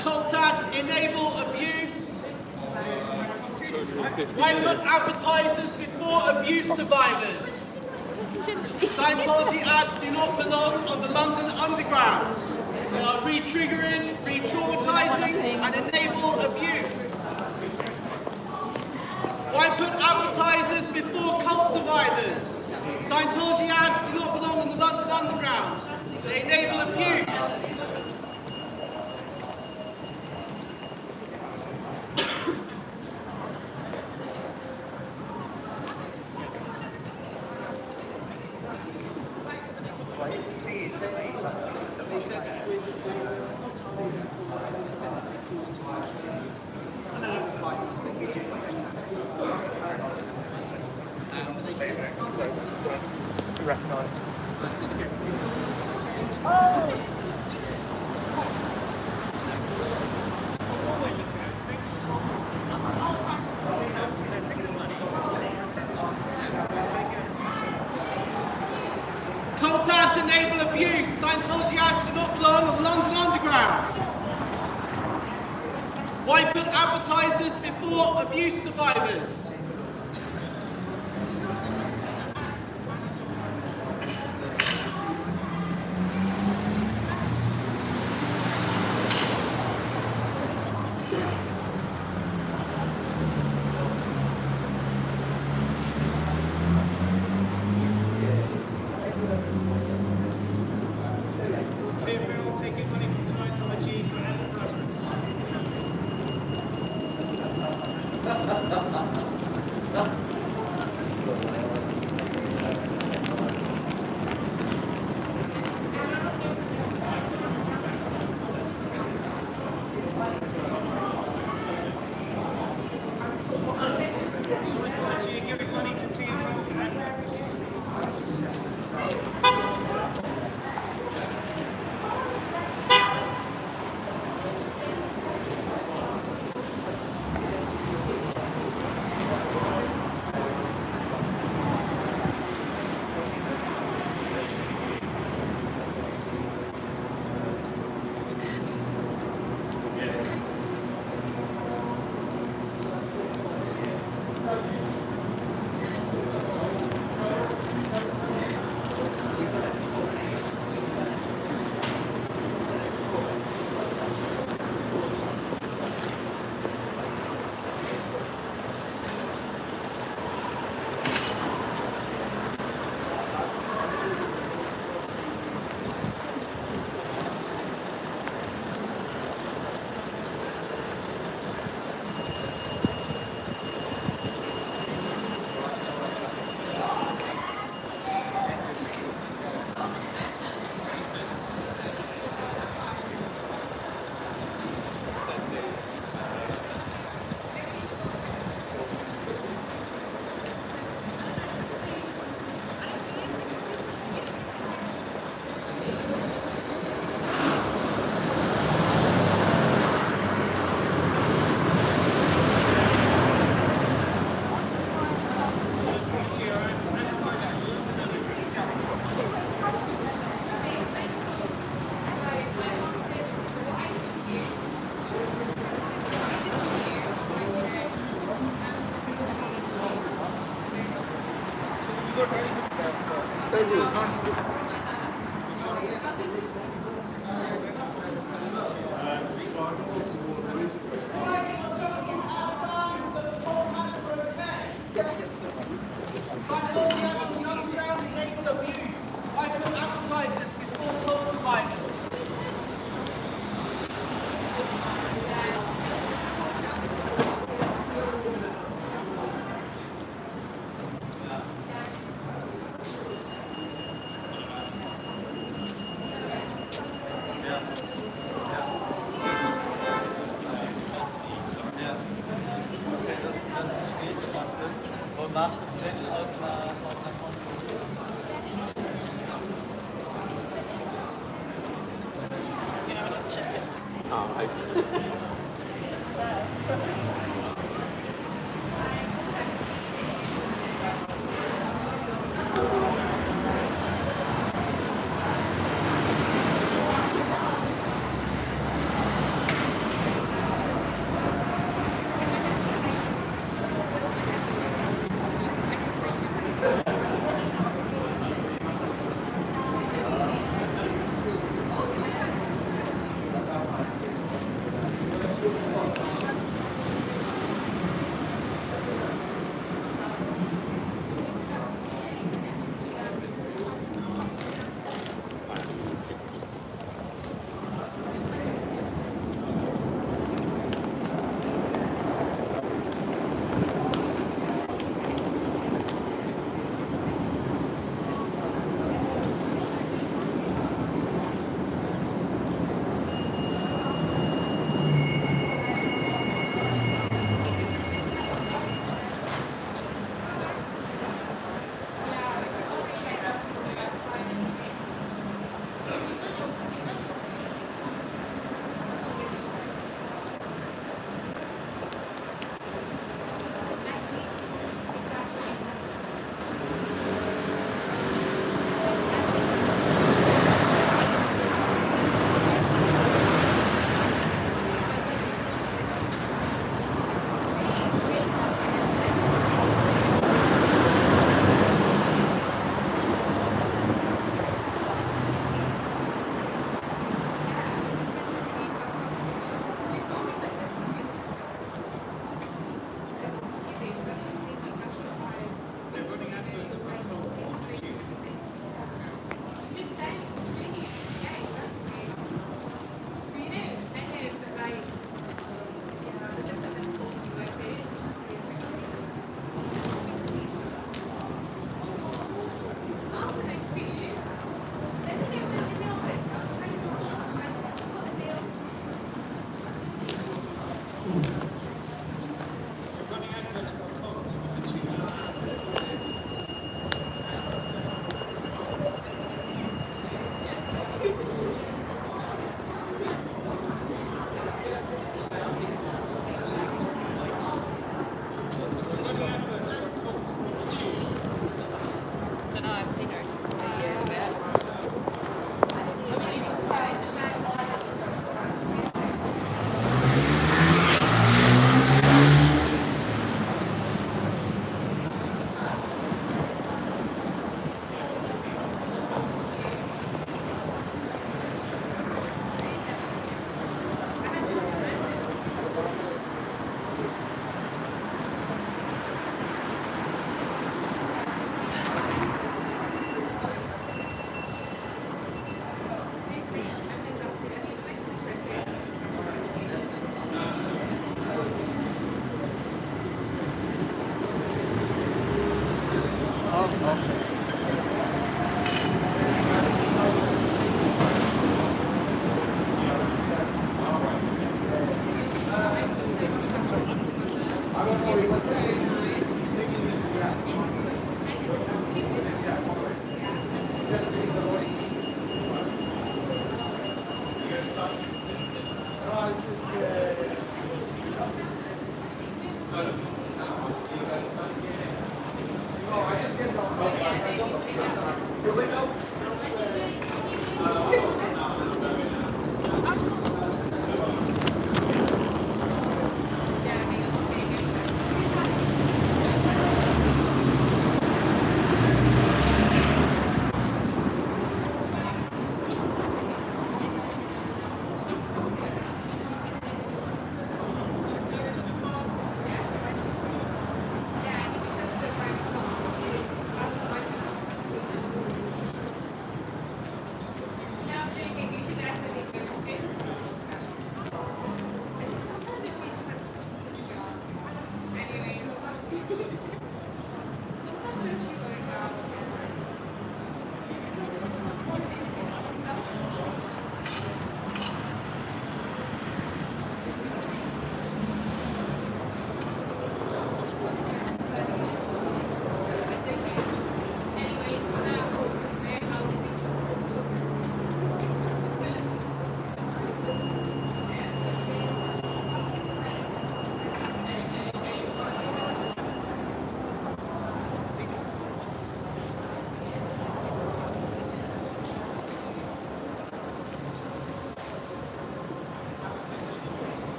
Cult ads enable abuse. Why put advertisers before abuse survivors? Scientology ads do not belong on the London Underground. They are re-triggering, re-traumatizing, and enable abuse. Why put advertisers before cult survivors? Scientology ads do not belong on the London Underground. They enable abuse. Cult ads enable abuse. Scientology ads do not belong on the London Underground. Why put advertisers before abuse survivors? Taking money from Scientology for advertisements. They will. Scientology actually underground enabled abuse by advertisers before cult survivors.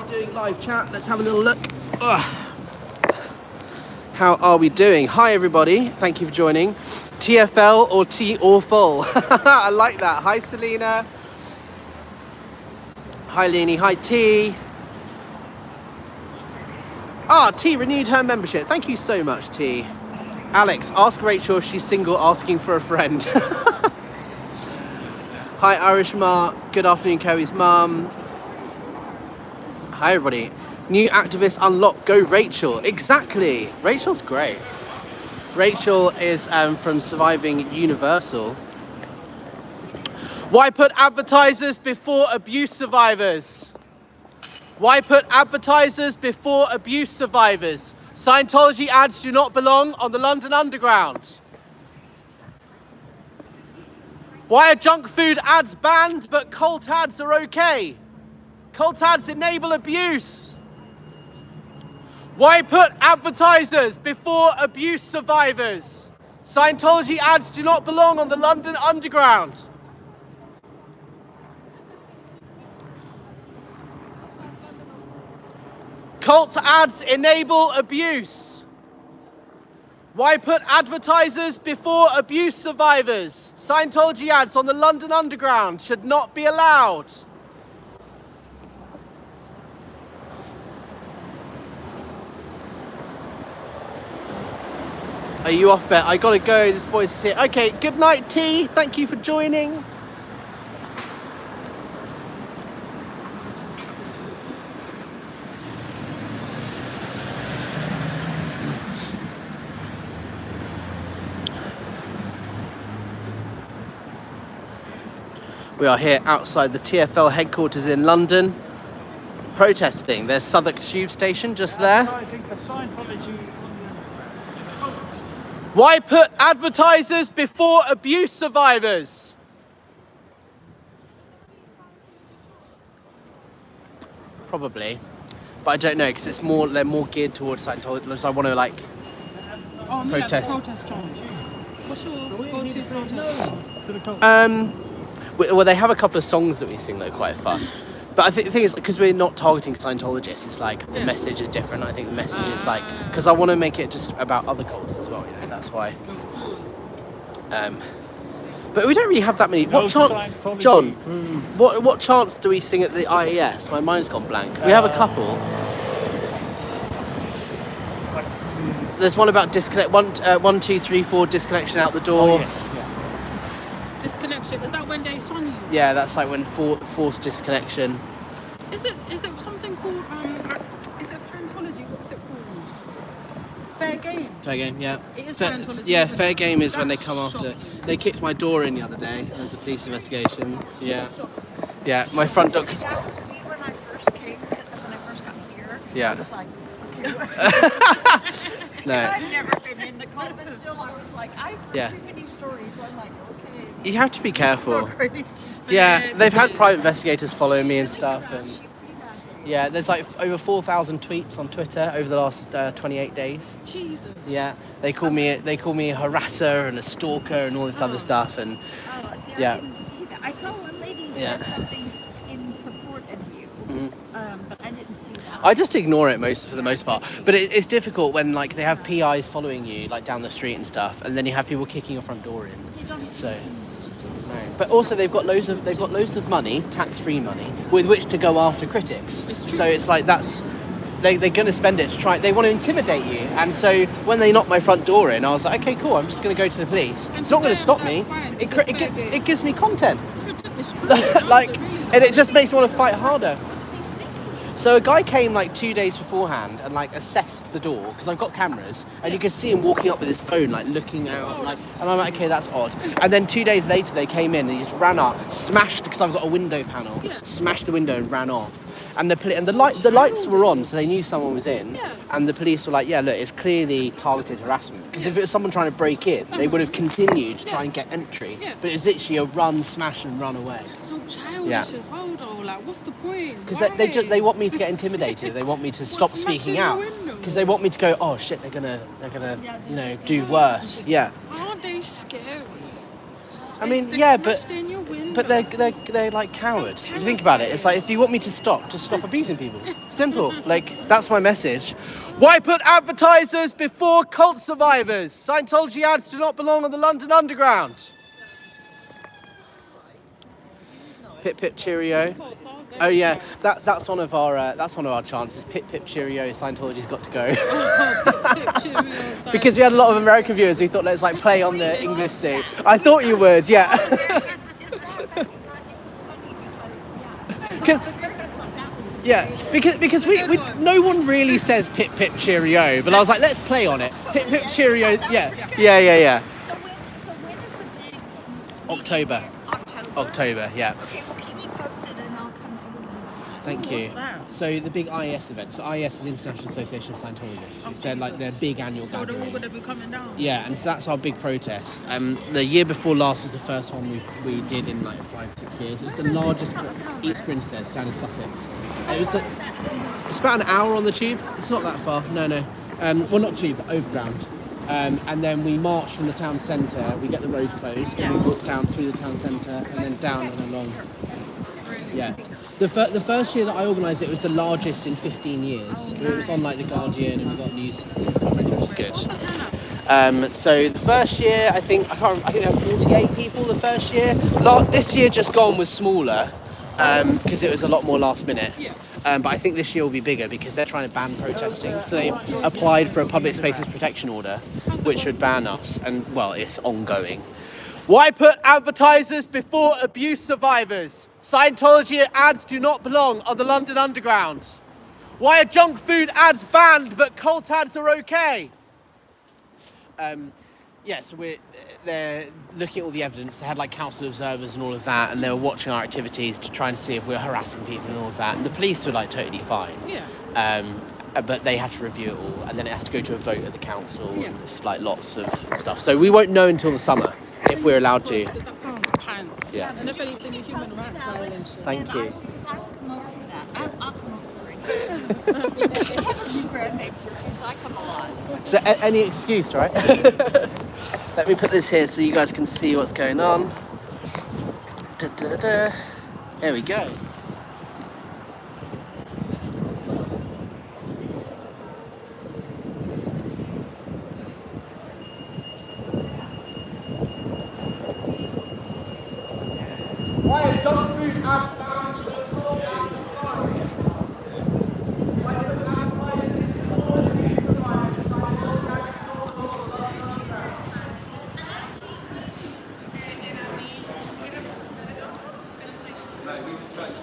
doing live chat? Let's have a little look. Ugh. How are we doing? Hi everybody, thank you for joining. TFL or T or full? I like that. Hi Selena. Hi Leanie, hi T. T renewed her membership. Thank you so much, T. Alex, ask Rachel if she's single, asking for a friend. Hi Irish Mark, good afternoon Kerry's mum. Hi everybody. New activist unlocked, go Rachel. Exactly, Rachel's great. Rachel is from Surviving Universal. Why put advertisers before abuse survivors? Why put advertisers before abuse survivors? Scientology ads do not belong on the London Underground. Why are junk food ads banned but cult ads are okay? Cult ads enable abuse. Why put advertisers before abuse survivors? Scientology ads do not belong on the London Underground. Cult ads enable abuse. Why put advertisers before abuse survivors? Scientology ads on the London Underground should not be allowed. Are you off, Bet? I gotta go, this boy's here. Okay, good night, T. Thank you for joining. We are here outside the TFL headquarters in London, protesting. There's Southwark Tube Station just there. Why put advertisers before abuse survivors? Probably, but I don't know because it's more they're more geared towards Scientology. So I want to like protest. Protest challenge. What's your go-to protest? Well, they have a couple of songs that we sing that are quite fun. But I think the thing is, because we're not targeting Scientologists, it's like the message is different. I think the message is like, because I want to make it just about other cults as well, you know, that's why. But we don't really have that many. John, what chants do we sing at the IES? My mind's gone blank. We have a couple. There's one about disconnect, 1, 2, 3, 4, disconnection out the door. Oh, yes. Disconnection, is that when they son you? Yeah, that's like when forced disconnection. Is it something called is it Scientology? What's it called? Fair game. Fair game, yeah. It is Scientology. Yeah, fair game is when they come after. They kicked my door in the other day. There's a police investigation. Yeah, yeah. My front door. When I first came, when I first got here, Yeah. I was like, okay. No. I've never been in the cult, but still I was like, I've heard too many stories. I'm like, okay. You have to be careful. Crazy. Yeah, they've had private investigators following me and stuff, and yeah, there's like over 4,000 tweets on Twitter over the last 28 days. Jesus. Yeah, they call me a harasser and a stalker and all this other stuff, and See, yeah. I didn't see that. I saw one lady said something in support of you, but I didn't see that. I just ignore it for the most part. But it's difficult when like they have PIs following you like down the street and stuff, and then you have people kicking your front door in. So, no. But also they've got loads of money, tax-free money, with which to go after critics. So it's like they're going to spend it to try. They want to intimidate you, and so when they knocked my front door in, I was like, okay, cool. I'm just going to go to the police. It's not going to stop me. It gives me content. It's true. And it just makes me want to fight harder. So a guy came like 2 days beforehand and like assessed the door because I've got cameras and you could see him walking up with his phone like looking out and I'm like, okay, that's odd. And then 2 days later they came in and he just ran up, smashed because I've got a window panel, smashed the window and ran off. And the lights were on, so they knew someone was in. And the police were like, yeah, look, it's clearly targeted harassment. Because if it was someone trying to break in, they would have continued to try and get entry. But it was literally a run, smash, and run away. It's so childish as well, though. Like, what's the point? Because they want me to get intimidated. They want me to stop speaking out. Because they want me to go, oh shit, they're gonna do worse. Yeah. Aren't they scary? I mean, They yeah, smashed in your window. but they're like cowards. If you think about it, it's like if you want me to stop, just stop abusing people. Simple. Like that's my message. Why put advertisers before cult survivors? Scientology ads do not belong on the London Underground. Pip pip cheerio. Oh yeah, that's one of our chances. Pip pip cheerio. Scientology's got to go. Because we had a lot of American viewers, we thought let's like play on the English thing. I thought you would, yeah. Because we no one really says pip pip cheerio, but I was like let's play on it. Pip pip cheerio. Yeah. So when is the big October. October. Yeah. Okay, well keep me posted and I'll come over. Thank you. So the big IES event. So IES is International Association of Scientologists. It's their big annual So they're all gathering. going to be coming down. Yeah, and so that's our big protest. The year before last was the first one we did in like 5-6 years. It was the largest East Grinstead down in Sussex. It was it's about an hour on the tube. It's not that far. No. Well, not tube, but overground. And then we march from the town centre. We get the road closed, and we walk down through the town centre, and then down and along. Yeah. The first year that I organised it was the largest in 15 years. It was on like The Guardian and we got news coverage, which was good. So the first year, I think there were 48 people the first year. This year just gone was smaller because it was a lot more last minute. But I think this year will be bigger because they're trying to ban protesting. So they've applied for a public spaces protection order, which would ban us. And well, it's ongoing. Why put advertisers before abuse survivors? Scientology ads do not belong on the London Underground. Why are junk food ads banned but cult ads are okay? So they're looking at all the evidence. They had like council observers and all of that, and they were watching our activities to try and see if we were harassing people and all of that. And the police were like totally fine. But they have to review it all, and then it has to go to a vote at the council, and it's like lots of stuff. So we won't know until the summer if we're allowed to. That sounds pants. Yeah. And if anything, a human rights violation. Thank you. I will come over for that. I'll come over for it. I have a few grandbabies here too, so I come a lot. So any excuse, right? Let me put this here so you guys can see what's going on. Da-da-da. There we go. Why are junk food ads banned but cult ads fine? Why put advertisers before abuse survivors? Scientology ads do not belong on the London Underground. No, we just tried to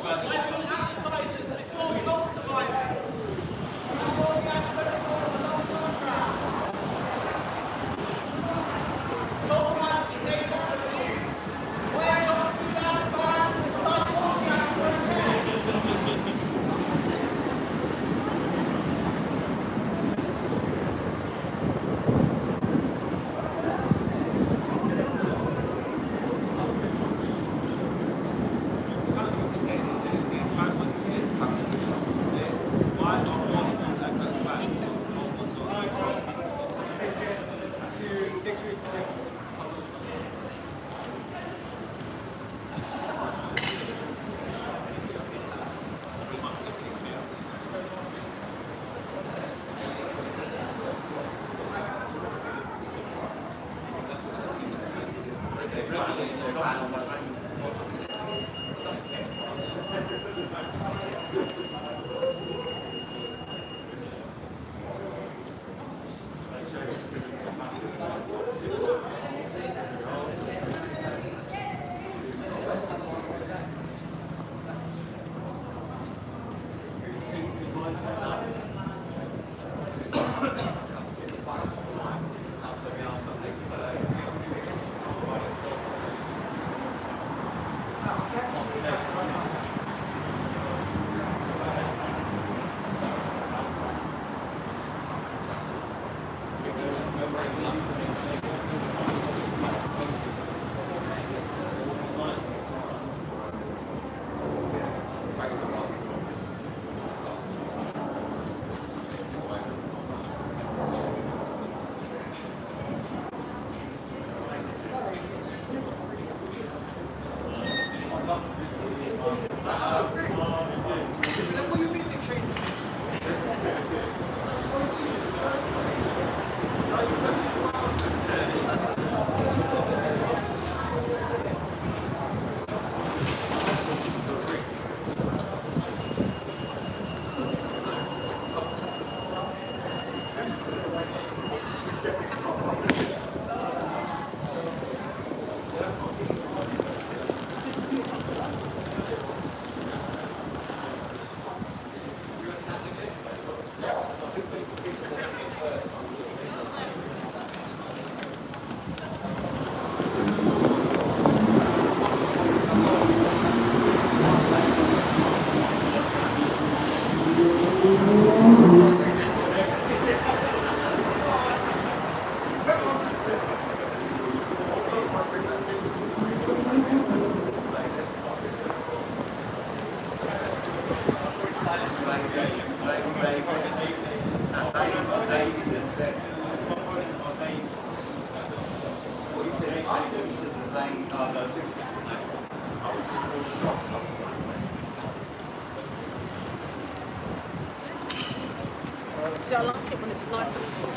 See, I like it when it's nice and cold.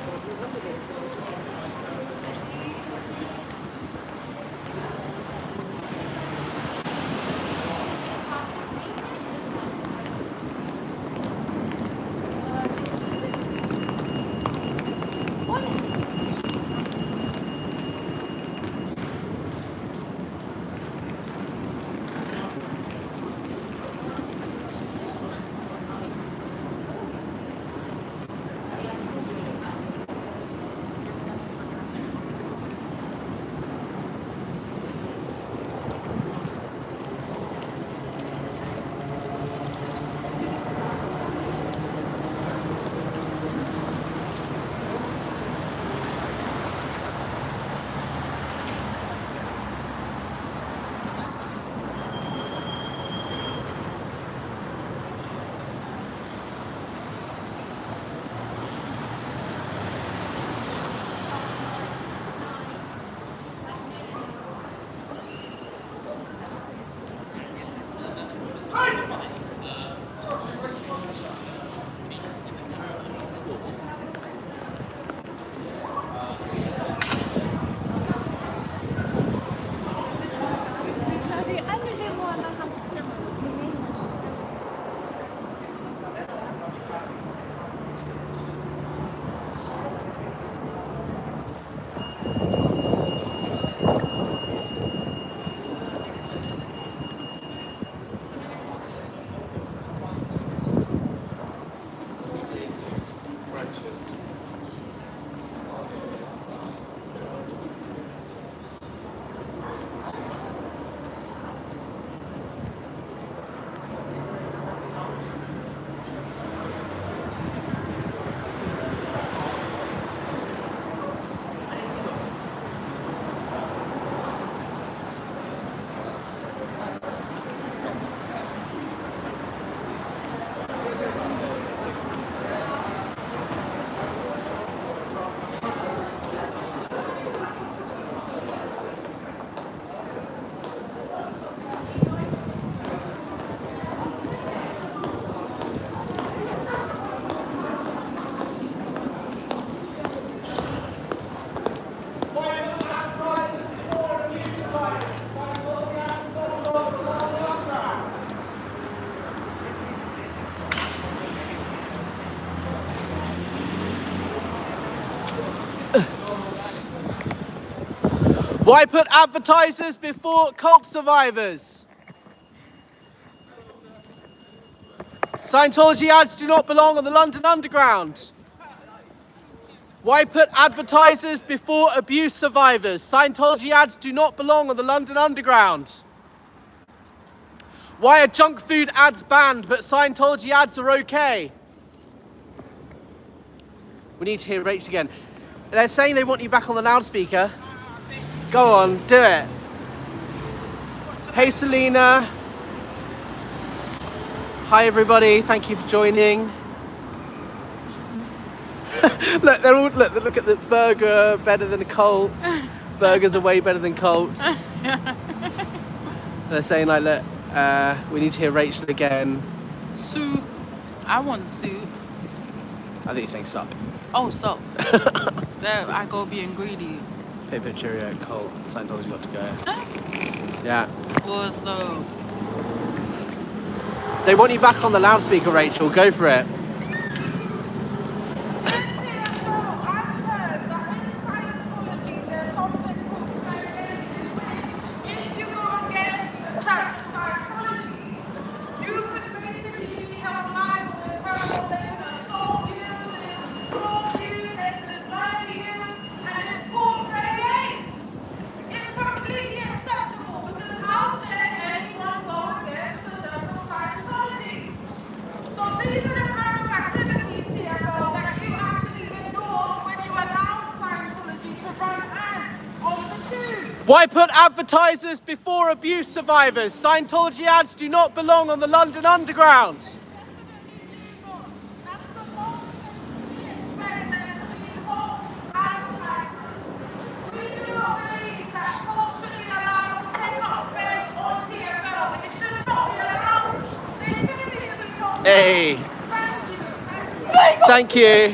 Why put advertisers before cult survivors? Scientology ads do not belong on the London Underground. Why put advertisers before abuse survivors? Scientology ads do not belong on the London Underground. Why are junk food ads banned but Scientology ads are okay? We need to hear Rach again. They're saying they want you back on the loudspeaker. Go on, do it. Hey Selena. Hi everybody, thank you for joining. Look, they're all look at the burger better than a cult. Burgers are way better than cults. They're saying like, look, we need to hear Rachel again. Soup. I want soup. I think he's saying sup. Oh, sup. There, I go being greedy. Paper Cheerio, cult, Scientology got to go. Yeah. What's up? They want you back on the loudspeaker, Rachel. Go for it. Why put advertisers before abuse survivors? Scientology ads do not belong on the London Underground. Hey. Thank you.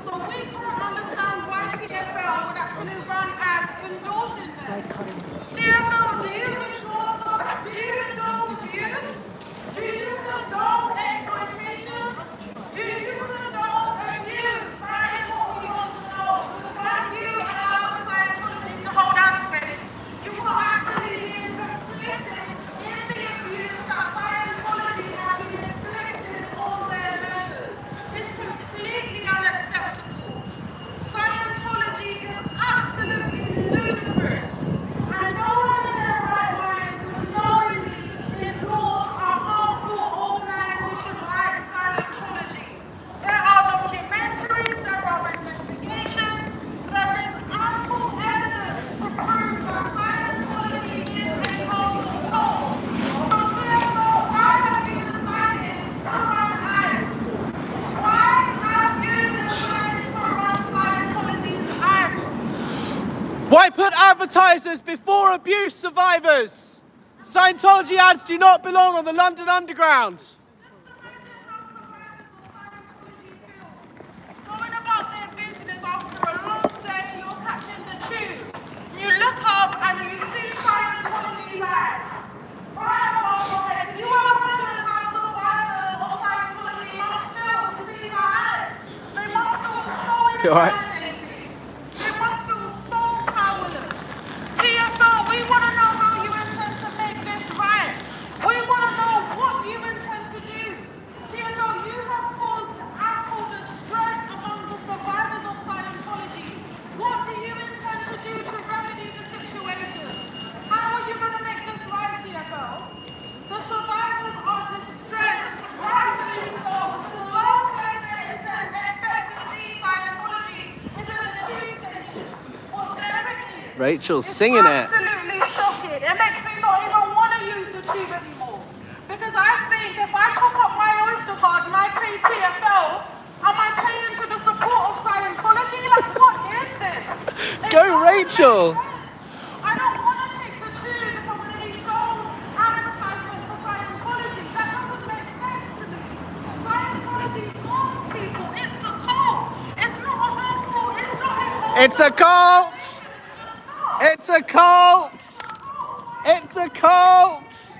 So we can't understand why TFL would actually run ads endorsing them. TFL, do you endorse abuse? Do you condone exploitation? Do you condone abuse? That is what we want to know. Because when you allow Scientology to hold out space, you will actually be complicit in the abuse that Scientology has been inflicted on their members. It's completely unacceptable. Scientology is absolutely ludicrous. And no one in their right mind would knowingly endorse a harmful organization like Scientology. There are documentaries, there are investigations, there is ample evidence to prove that Scientology is a harmful cult. So therefore, why have you decided to run ads? Why have you decided to run Scientology's ads? Why put advertisers before abuse survivors? Scientology ads do not belong on the London Underground. Going about their business after a long day, you're catching the tube. You look up and you see Scientology ads. Right above your head. If you are wondering how survivors of Scientology must feel to see our ads, they must feel so You all right? intimidated. They must feel so powerless. TFL, we want to know how you intend to make this right. We want to know what you intend to do. TFL, you have caused ample distress among the survivors of Scientology. What do you intend to do to remedy the situation? How are you going to make this right, TFL? The survivors are distressed, rightfully so. The last place they expect to see Scientology is in a tube station. Well, there it is. Rachel's singing it. Absolutely shocking. It makes me not even want to use the tube anymore. Because I think if I top up my Oyster card and I pay TFL, am I paying to the support of Scientology? Like, what is this? It Go, doesn't Rachel. make sense. I don't want to take the tube if I'm going to be shown advertisement for Scientology. That doesn't make sense to me. Scientology harms people. It's a cult. It's not a harmful. It's not a It's a cult. It's a cult. It's a cult.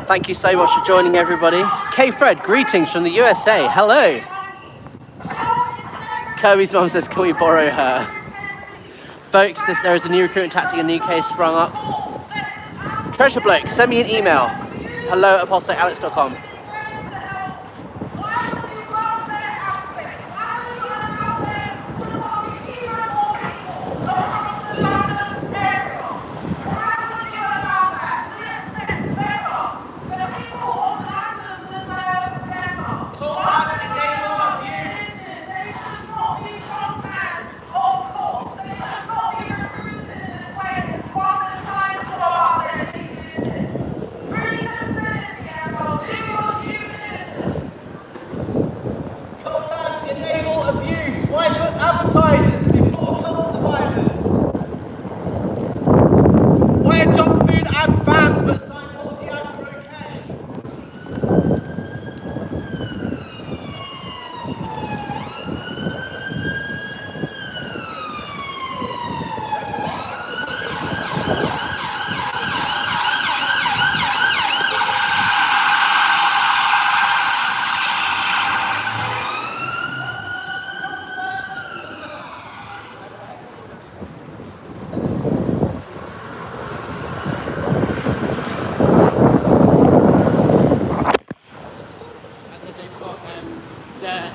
Thank you so much for joining, everybody. K Fred, greetings from the USA. Hello. Kirby's mum says, can we borrow her? Folks, there is a new recruitment tactic in the UK sprung up. Treasure Bloke, send me an email. Hello at apostatealex.com. Why put advertisers before cult survivors? Why are junk food ads banned but Scientology ads are okay?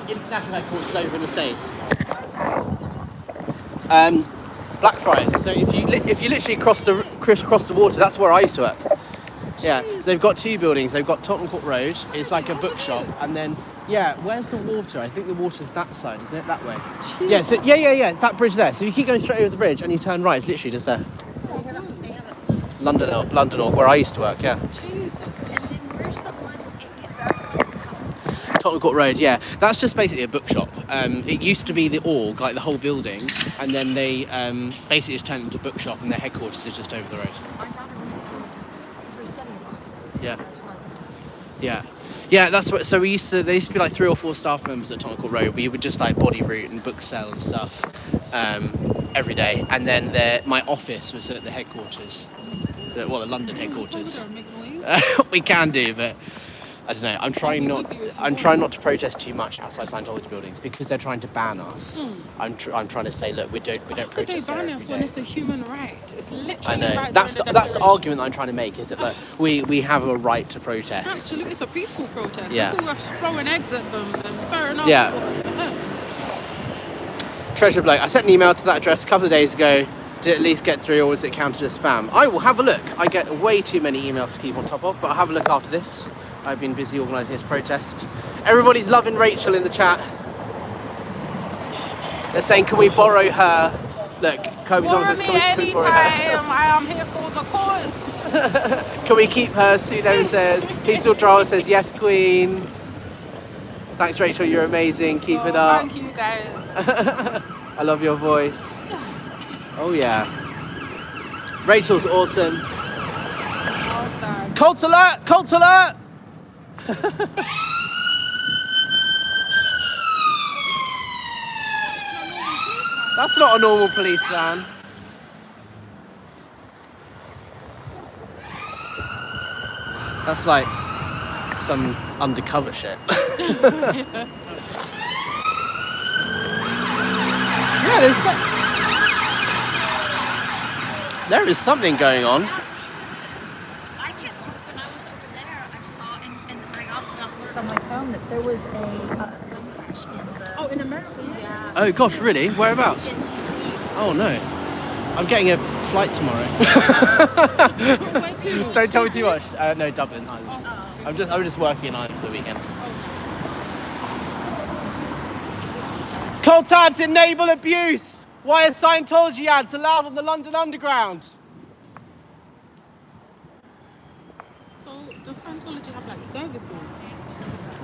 International headquarters over in the States. Blackfriars. So if you literally cross the water, that's where I used to work. Yeah. So they've got two buildings. They've got Tottenham Court Road. It's like a bookshop, and then where's the water? I think the water's that side. Is it that way? Jeez. Yeah. So yeah. That bridge there. So if you keep going straight over the bridge and you turn right, it's literally just there. London, or where I used to work. Yeah. Tottenham Court Road, yeah. That's just basically a bookshop. It used to be the org, like the whole building, and then they basically just turned it into a bookshop, and their headquarters is just over the road. Yeah, that's what. So there used to be like 3 or 4 staff members at Tottenham Court Road. We would just like body route and book sell and stuff every day, and then my office was at the headquarters, the London headquarters. We can do, but I don't know. I'm trying not to protest too much outside Scientology buildings because they're trying to ban us. I'm trying to say, look, we don't protest. Could they ban us when it's a human right? It's literally I know. Right That's the argument that I'm trying to make, is that look, we have a right to protest. Absolutely, it's a peaceful protest. Yeah. If we were throwing eggs at them, then fair enough. Yeah. Treasure Bloke, I sent an email to that address a couple of days ago. Did it at least get through, or was it counted as spam? I will have a look. I get way too many emails to keep on top of, but I'll have a look after this. I've been busy organising this protest. Everybody's loving Rachel in the chat. They're saying, can we borrow her? Look, Kobe's on this. Can we borrow her? I am here for the cause. Can we keep her? Sudo says. Peaceful Drama says, yes, Queen. Thanks, Rachel. You're amazing. Keep it up. Thank you, guys. I love your voice. Oh, yeah. Rachel's awesome. Cult alert! Cult alert! That's not a normal police van. That's like some undercover shit. Yeah, there is something going on. I just, when I was over there, I saw, and I also got word on my phone that there was a plane crash in the... Oh, in America? Yeah. Oh gosh, really? Whereabouts? In DC. Oh no. I'm getting a flight tomorrow. Where to? Don't tell me too much. No, Dublin, Ireland. Oh. I'm just working in Ireland for the weekend. Cult ads enable abuse! Why are Scientology ads allowed on the London Underground? So does Scientology have like services?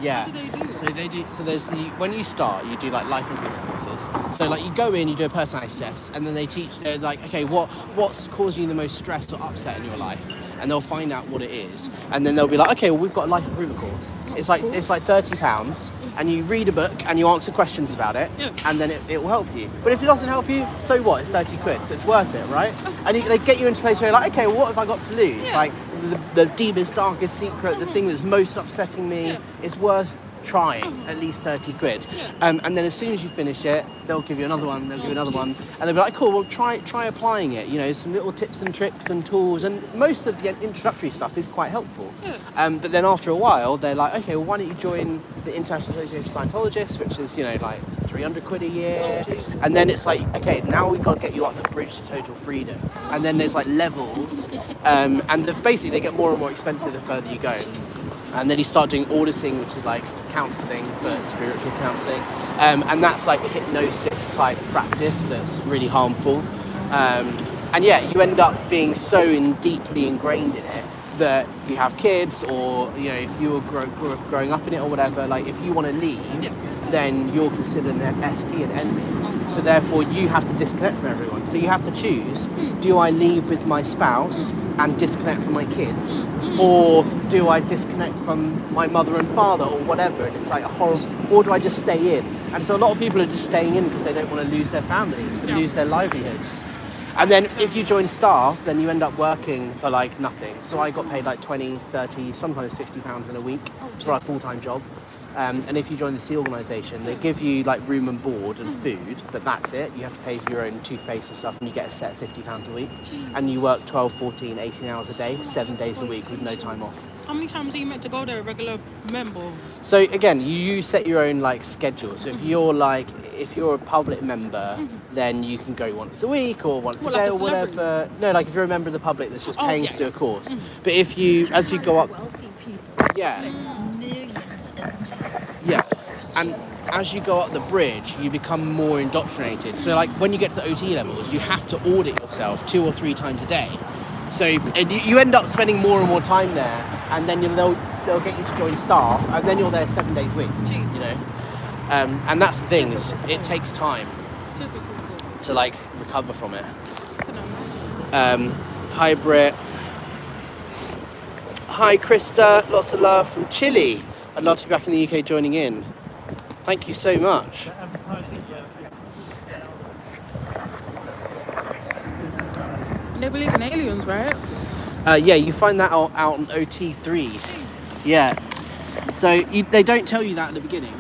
Yeah. What do they do? So they do. So there's when you start, you do like life improvement courses. So like you go in, you do a personality test, and then they teach. They're like, okay, what's causing you the most stress or upset in your life? And they'll find out what it is, and then they'll be like, okay, well, we've got a life improvement course. It's like £30, and you read a book and you answer questions about it, and then it will help you. But if it doesn't help you, so what? It's 30 quid, so it's worth it, right? And they get you into a place where you're like, okay, well, what have I got to lose? Like, the deepest, darkest secret, the thing that's most upsetting me, it's worth trying at least 30 quid. And then as soon as you finish it, they'll give you another one, they'll give you another one, and they'll be like, cool, well try applying it, you know, some little tips and tricks and tools, and most of the introductory stuff is quite helpful. But then after a while, they're like, okay, well why don't you join the International Association of Scientologists, which is, you know, like 300 quid a year, and then it's like, okay, now we've got to get you up the bridge to total freedom, and then there's like levels, and basically they get more and more expensive the further you go. And then you start doing auditing, which is like counselling, but spiritual counselling. And that's like a hypnosis type practice that's really harmful. And yeah, you end up being so deeply ingrained in it that you have kids, or, you know, if you were growing up in it or whatever, like if you want to leave, then you're considered an SP, an enemy. So therefore you have to disconnect from everyone. So you have to choose, do I leave with my spouse and disconnect from my kids? Or do I disconnect from my mother and father or whatever? And it's like a horrible, or do I just stay in? And so a lot of people are just staying in because they don't want to lose their families and lose their livelihoods. And then if you join staff, then you end up working for like nothing. So I got paid like 20, 30, sometimes £50 in a week for a full-time job. And if you join the Sea organisation, they give you like room and board and food, but that's it. You have to pay for your own toothpaste and stuff, and you get a set £50 a week. And you work 12, 14, 18 hours a day, 7 days a week with no time off. How many times are you meant to go there, a regular member? So again, you set your own like schedule. So if you're a public member, then you can go once a week or once a day or whatever. No, like if you're a member of the public that's just paying to do a course. But if you, as you go up, and as you go up the bridge, you become more indoctrinated. So like when you get to the OT levels, you have to audit yourself 2 or 3 times a day. So you end up spending more and more time there, and then they'll get you to join staff, and then you're there 7 days a week. Jeez. You know, and that's the thing, is it takes time to like recover from it. Hi Britt. Hi Krista, lots of love from Chile. I'd love to be back in the UK joining in. Thank you so much. They believe in aliens, right? Yeah, you find that out on OT3. Yeah. So they don't tell you that at the beginning.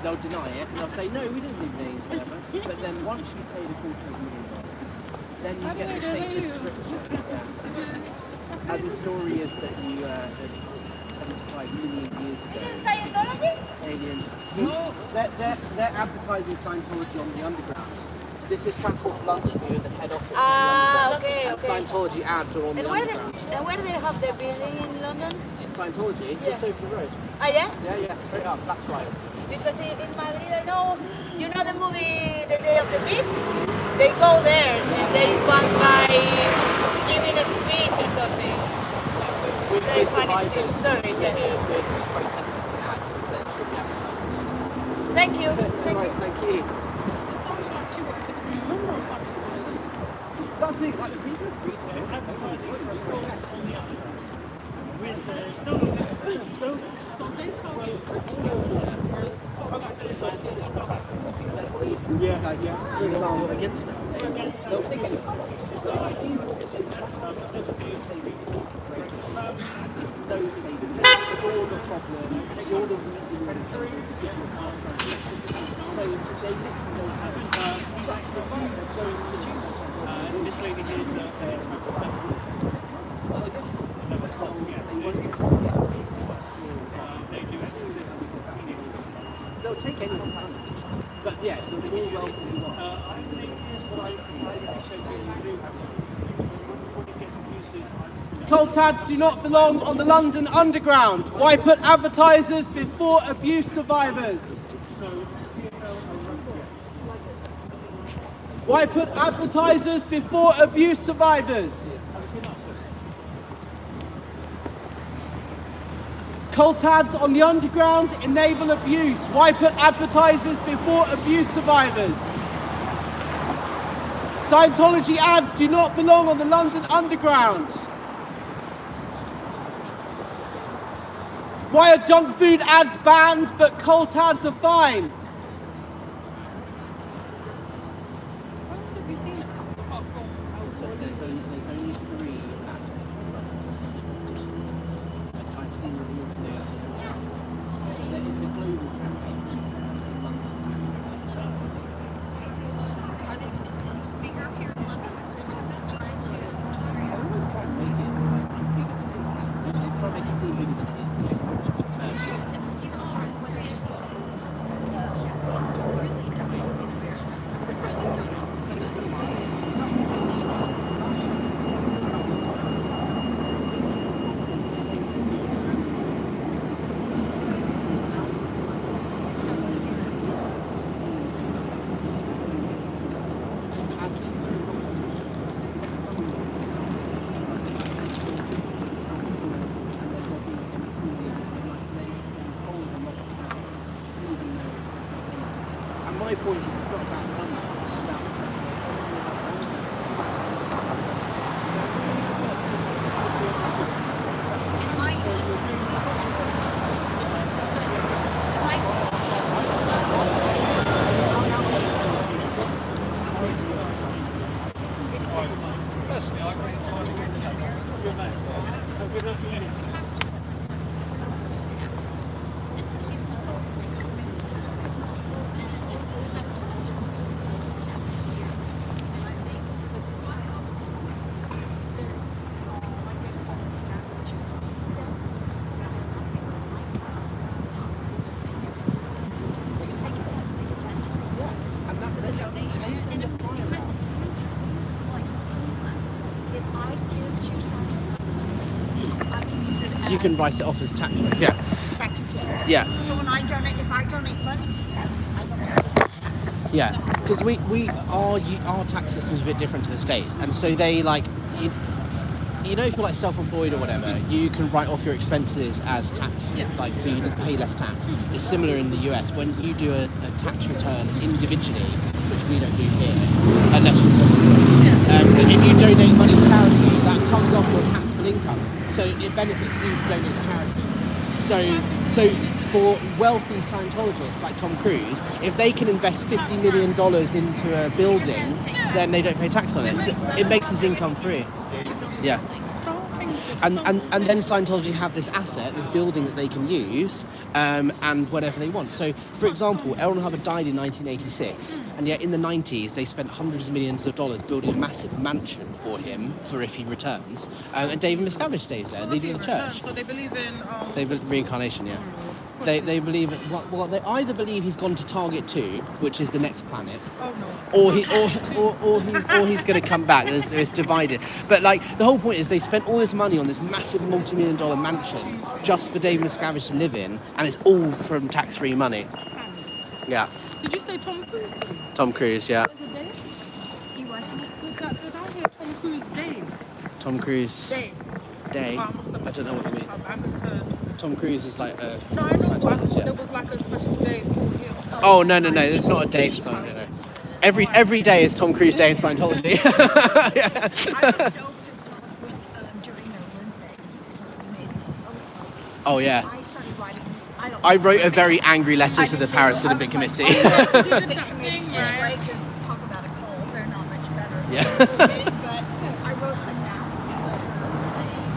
They'll deny it. They'll say, no, we didn't believe in aliens, whatever. But then once you pay the $48 million, then you get the sacred scripture. Yeah. And the story is that you, 75 million years ago, aliens. No, they're advertising Scientology on the underground. This is Transport for London, who are the head office of the underground. Okay. Scientology ads are on the underground. And where do they have their building in London? Scientology, just over the road. Ah, yeah? Yeah, straight up, Blackfriars. Because in Madrid, I know, you know the movie The Day of the Beast? They go there, and there is one guy giving a speech or something. We're survivors. Sorry, We're just protesting the ads, so it should be advertising. Thank you. Thank you. That's it, like the people of Greece. Yeah. Against them. They'll take it. No savings. All the problem, all the reason. So they literally don't have this lady here is they'll take anyone's hand. But yeah, you're more welcome you are. I think here's what I do. Cold ads do not belong on the London Underground. Why put advertisers before abuse survivors? Why put advertisers before abuse survivors? Cult ads on the underground enable abuse. Why put advertisers before abuse survivors? Scientology ads do not belong on the London Underground. Why are junk food ads banned but cult ads are fine? There's only 3 ads. my point is it's not about money. It's about In my Personally, I agree. you can write it off as tax money. Yeah. Yeah. So when I donate, if I donate money, I don't have to. Yeah, because our tax system is a bit different to the States, and so they like you know, if you're like self-employed or whatever, you can write off your expenses as tax, like so you pay less tax. It's similar in the US when you do a tax return individually, which we don't do here, unless you're self-employed. If you donate money to charity, that comes off your taxable income, so it benefits you to donate to charity. So for wealthy Scientologists like Tom Cruise, if they can invest $50 million into a building, then they don't pay tax on it. So it makes his income free. Yeah. And then Scientology have this asset, this building that they can use, and whatever they want. So, for example, L. Ron Hubbard died in 1986, and yet in the 90s they spent hundreds of millions of dollars building a massive mansion for him for if he returns. And David Miscavige stays there, leading the church. So they believe in... They believe reincarnation, yeah. They believe well they either believe he's gone to Target 2, which is the next planet, or he's going to come back. It's divided. But like the whole point is they spent all this money on this massive multi-million-dollar mansion just for David Miscavige to live in, and it's all from tax-free money. Yeah. Did you say Tom Cruise? Tom Cruise, yeah. Was it Dave? Did I hear Tom Cruise Dave? Tom Cruise. Dave. Day. I don't know what you mean. I misheard. Tom Cruise is like a No, I know, Scientologist, yeah. there was like a special day for him. Oh no, there's not a day for Scientology. No. Every day is Tom Cruise Day in Scientology. I was so pissed off when, during the Olympics because they made Oh yeah. I started writing. I wrote a very angry letter to the Paris Olympic Committee. Right? Because talk about a cold, they're not much better. Yeah. But I wrote a nasty letter saying,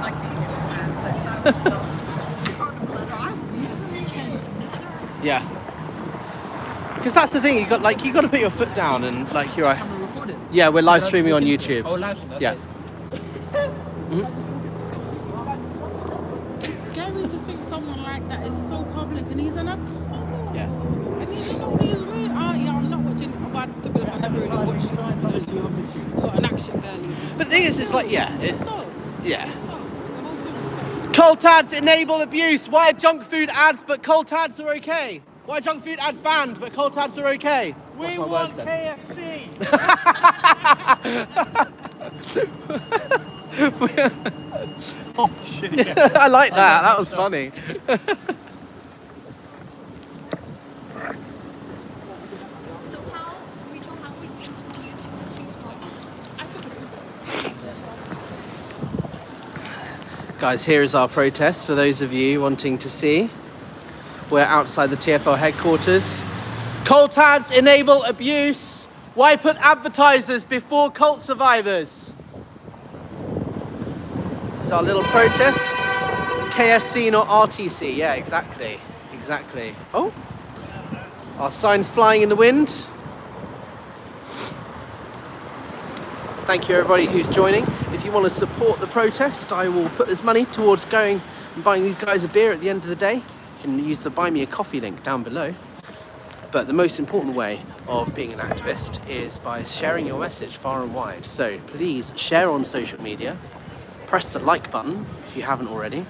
like they did that, but I was still on the letter. I never intended. Yeah. Because that's the thing, you got to put your foot down and like you're right. Yeah, we're live streaming on YouTube. Oh, live streaming. Yeah. It's scary to think someone like that is so public and he's an actor. Yeah. And he's really, I'm not watching, but to be honest, I never really watched this. Not an action girly. But the thing is, it's like, yeah. It sucks. Yeah. It sucks. The whole thing sucks. Cold ads enable abuse. Why are junk food ads but cold ads are okay? Why are junk food ads banned but cold ads are okay? That's We my want words then. KFC. Oh shit! I like that. That was funny. So how, Rachel, how we Guys, here is our protest for those of you wanting to see. We're outside the TFL headquarters. Cult ads enable abuse. Why put advertisers before cult survivors? This is our little protest. KFC, not RTC. Yeah, exactly. Exactly. Oh, our signs flying in the wind. Thank you everybody who's joining. If you want to support the protest, I will put this money towards going and buying these guys a beer at the end of the day. You can use the Buy Me a Coffee link down below. But the most important way of being an activist is by sharing your message far and wide. So please share on social media. Press the like button if you haven't already.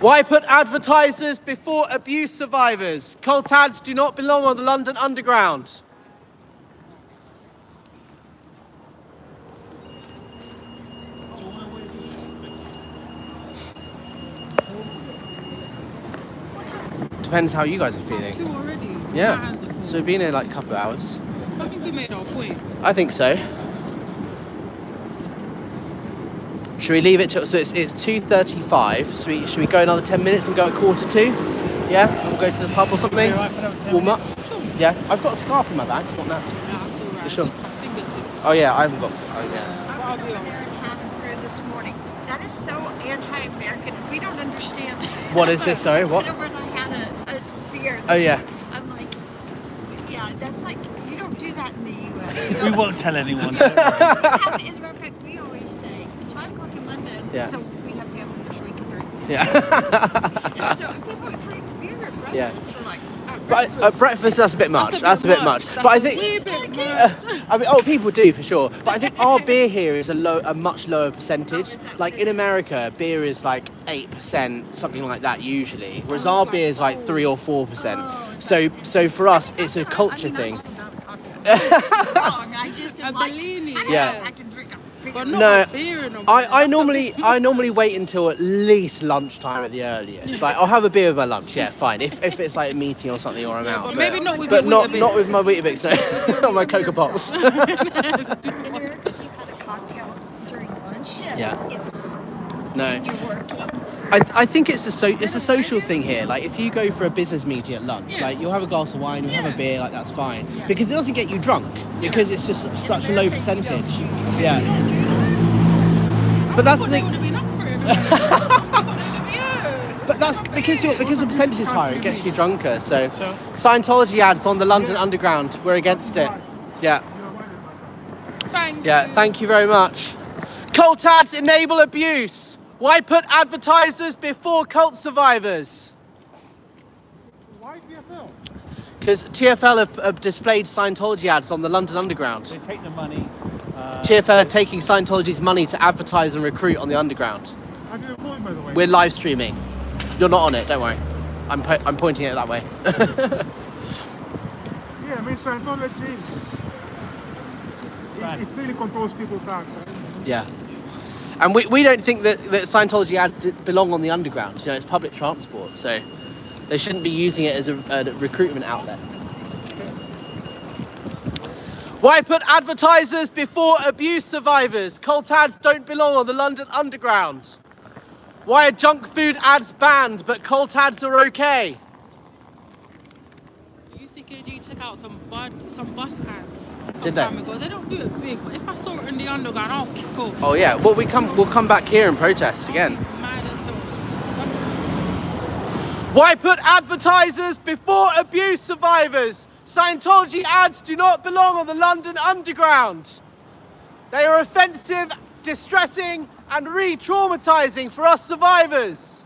Why put advertisers before abuse survivors? Cult ads do not belong on the London Underground. depends how you guys are Half feeling. 2 already. My Yeah. hands are full. So we've been here like a couple of hours. I think we made our point. I think so. Should we leave it till, so it's 2:35. Should we go another 10 minutes and go at 1:45? Yeah? And we'll go to the pub or something? Warm up? Yeah? I've got a scarf in my bag. Want that? Yeah, that's all right. Sure. Just my fingertip. Oh yeah, I haven't got. Oh yeah. But I'll be There all right. in Hampton this morning. That is so anti-American. We don't understand. What is it? Sorry, what? Whenever I had a beer. Oh yeah. I'm like, yeah, that's like, you don't do that in the U.S. We won't tell anyone. As a matter of fact, we always say, it's 5 o'clock in London, Yeah. so we have family there so we can drink. Yeah. So if people would drink beer at breakfast, Yeah. we're like, But at breakfast, that's a bit much. That's a bit much. But I think. I mean, oh, people do for sure. But I think our beer here is a much lower percentage. Like in America, beer is like 8%, something like that usually, whereas our beer is like 3 or 4%. So for us, it's a culture thing. I just am like, Bellini, Yeah. I can drink a big But not No, a beer in a I normally wait until at least lunchtime at the earliest. Like I'll have a beer with my lunch. Yeah, fine. If it's like a meeting or something or I'm out. but maybe not with But your not with my Weetabix. No, not my Cocoa Pops. In America, if you've had a cocktail during lunch, Yeah. it's No. you're working. I think it's a social thing here. Like if you go for a business meeting at lunch, like you'll have a glass of wine, you'll have a beer, like that's fine, because it doesn't get you drunk because it's just such a low percentage. Yeah. But that's the They thing. would have been up for it. But that's because the percentage is higher, it gets you drunker. So Scientology ads on the London Underground, we're against it. Yeah. Thank you very much. Cult ads enable abuse. Why put advertisers before cult survivors? Why TFL? Because TFL have displayed Scientology ads on the London Underground. They take the money. TFL are taking Scientology's money to advertise and recruit on the Underground. I did a point, by the way. We're live streaming. You're not on it, don't worry. I'm pointing it that way. Yeah, I mean, Scientology it really controls people's back. Right? Yeah. And we don't think that Scientology ads belong on the Underground. You know, it's public transport, so they shouldn't be using it as a recruitment outlet. Why put advertisers before abuse survivors? Cult ads don't belong on the London Underground. Why are junk food ads banned, but cult ads are okay? UCKG took out some bus ads some Did they? time ago. They don't do it big, but if I saw it in the Underground, I'll kick off. Oh yeah, well we'll come back here and protest again. Mad as hell. Why put advertisers before abuse survivors? Scientology ads do not belong on the London Underground. They are offensive, distressing, and re-traumatizing for us survivors.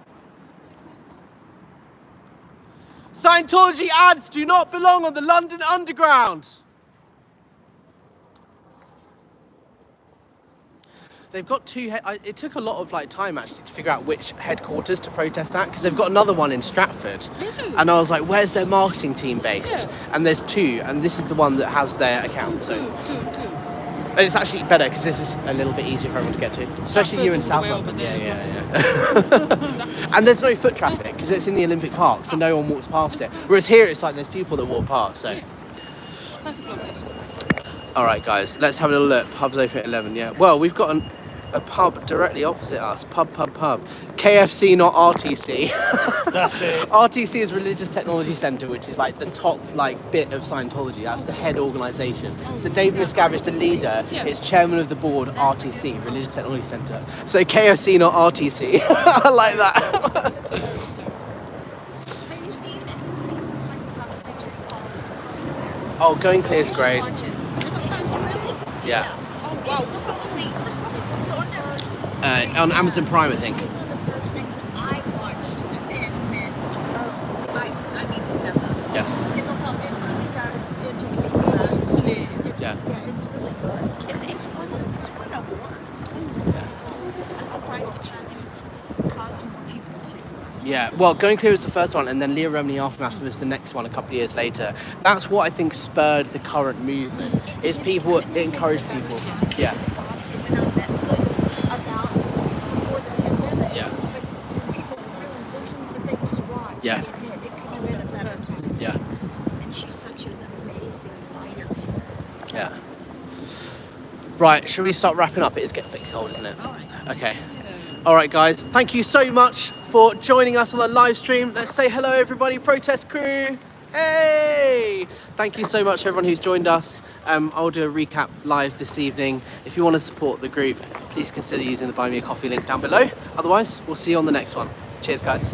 Scientology ads do not belong on the London Underground. They've got two. It took a lot of time actually to figure out which headquarters to protest at, because they've got another one in Stratford. And I was like, "Where's their marketing team based?" And there's two, and this is the one that has their account. So, and it's actually better because this is a little bit easier for everyone to get to, especially you in South London. Yeah. And there's no foot traffic because it's in the Olympic Park, so no one walks past it. Whereas here, it's like there's people that walk past. So. All right, guys, let's have a little look. Pub's open at 11. Yeah. Well, we've got a pub directly opposite us. Pub. KFC, not RTC. That's it. RTC is Religious Technology Centre, which is like the top bit of Scientology. That's the head organisation. So David Miscavige, the leader, is chairman of the board, RTC, Religious Technology Centre. So KFC, not RTC. I like that. Have you seen the documentary called Oh, Going Clear is great. Watch it. Yeah. Oh wow, it was On Amazon Prime, I think. one of the first things that I watched, and I need to step up. Yeah. It really does educate us. Yeah. Yeah, it's really good. It's won awards. I'm surprised it hasn't caused more people to. Yeah, well, Going Clear was the first one, and then Leah Remini Aftermath was the next one a couple of years later. That's what I think spurred the current movement, is people, it encouraged people. Yeah. Yeah. Yeah. Right, should we start wrapping up? It is getting a bit cold, isn't it? Okay. All right, guys. Thank you so much for joining us on the live stream. Let's say hello, everybody. Protest crew. Hey! Thank you so much, everyone who's joined us. I'll do a recap live this evening. If you want to support the group, please consider using the Buy Me a Coffee link down below. Otherwise, we'll see you on the next one. Cheers, guys.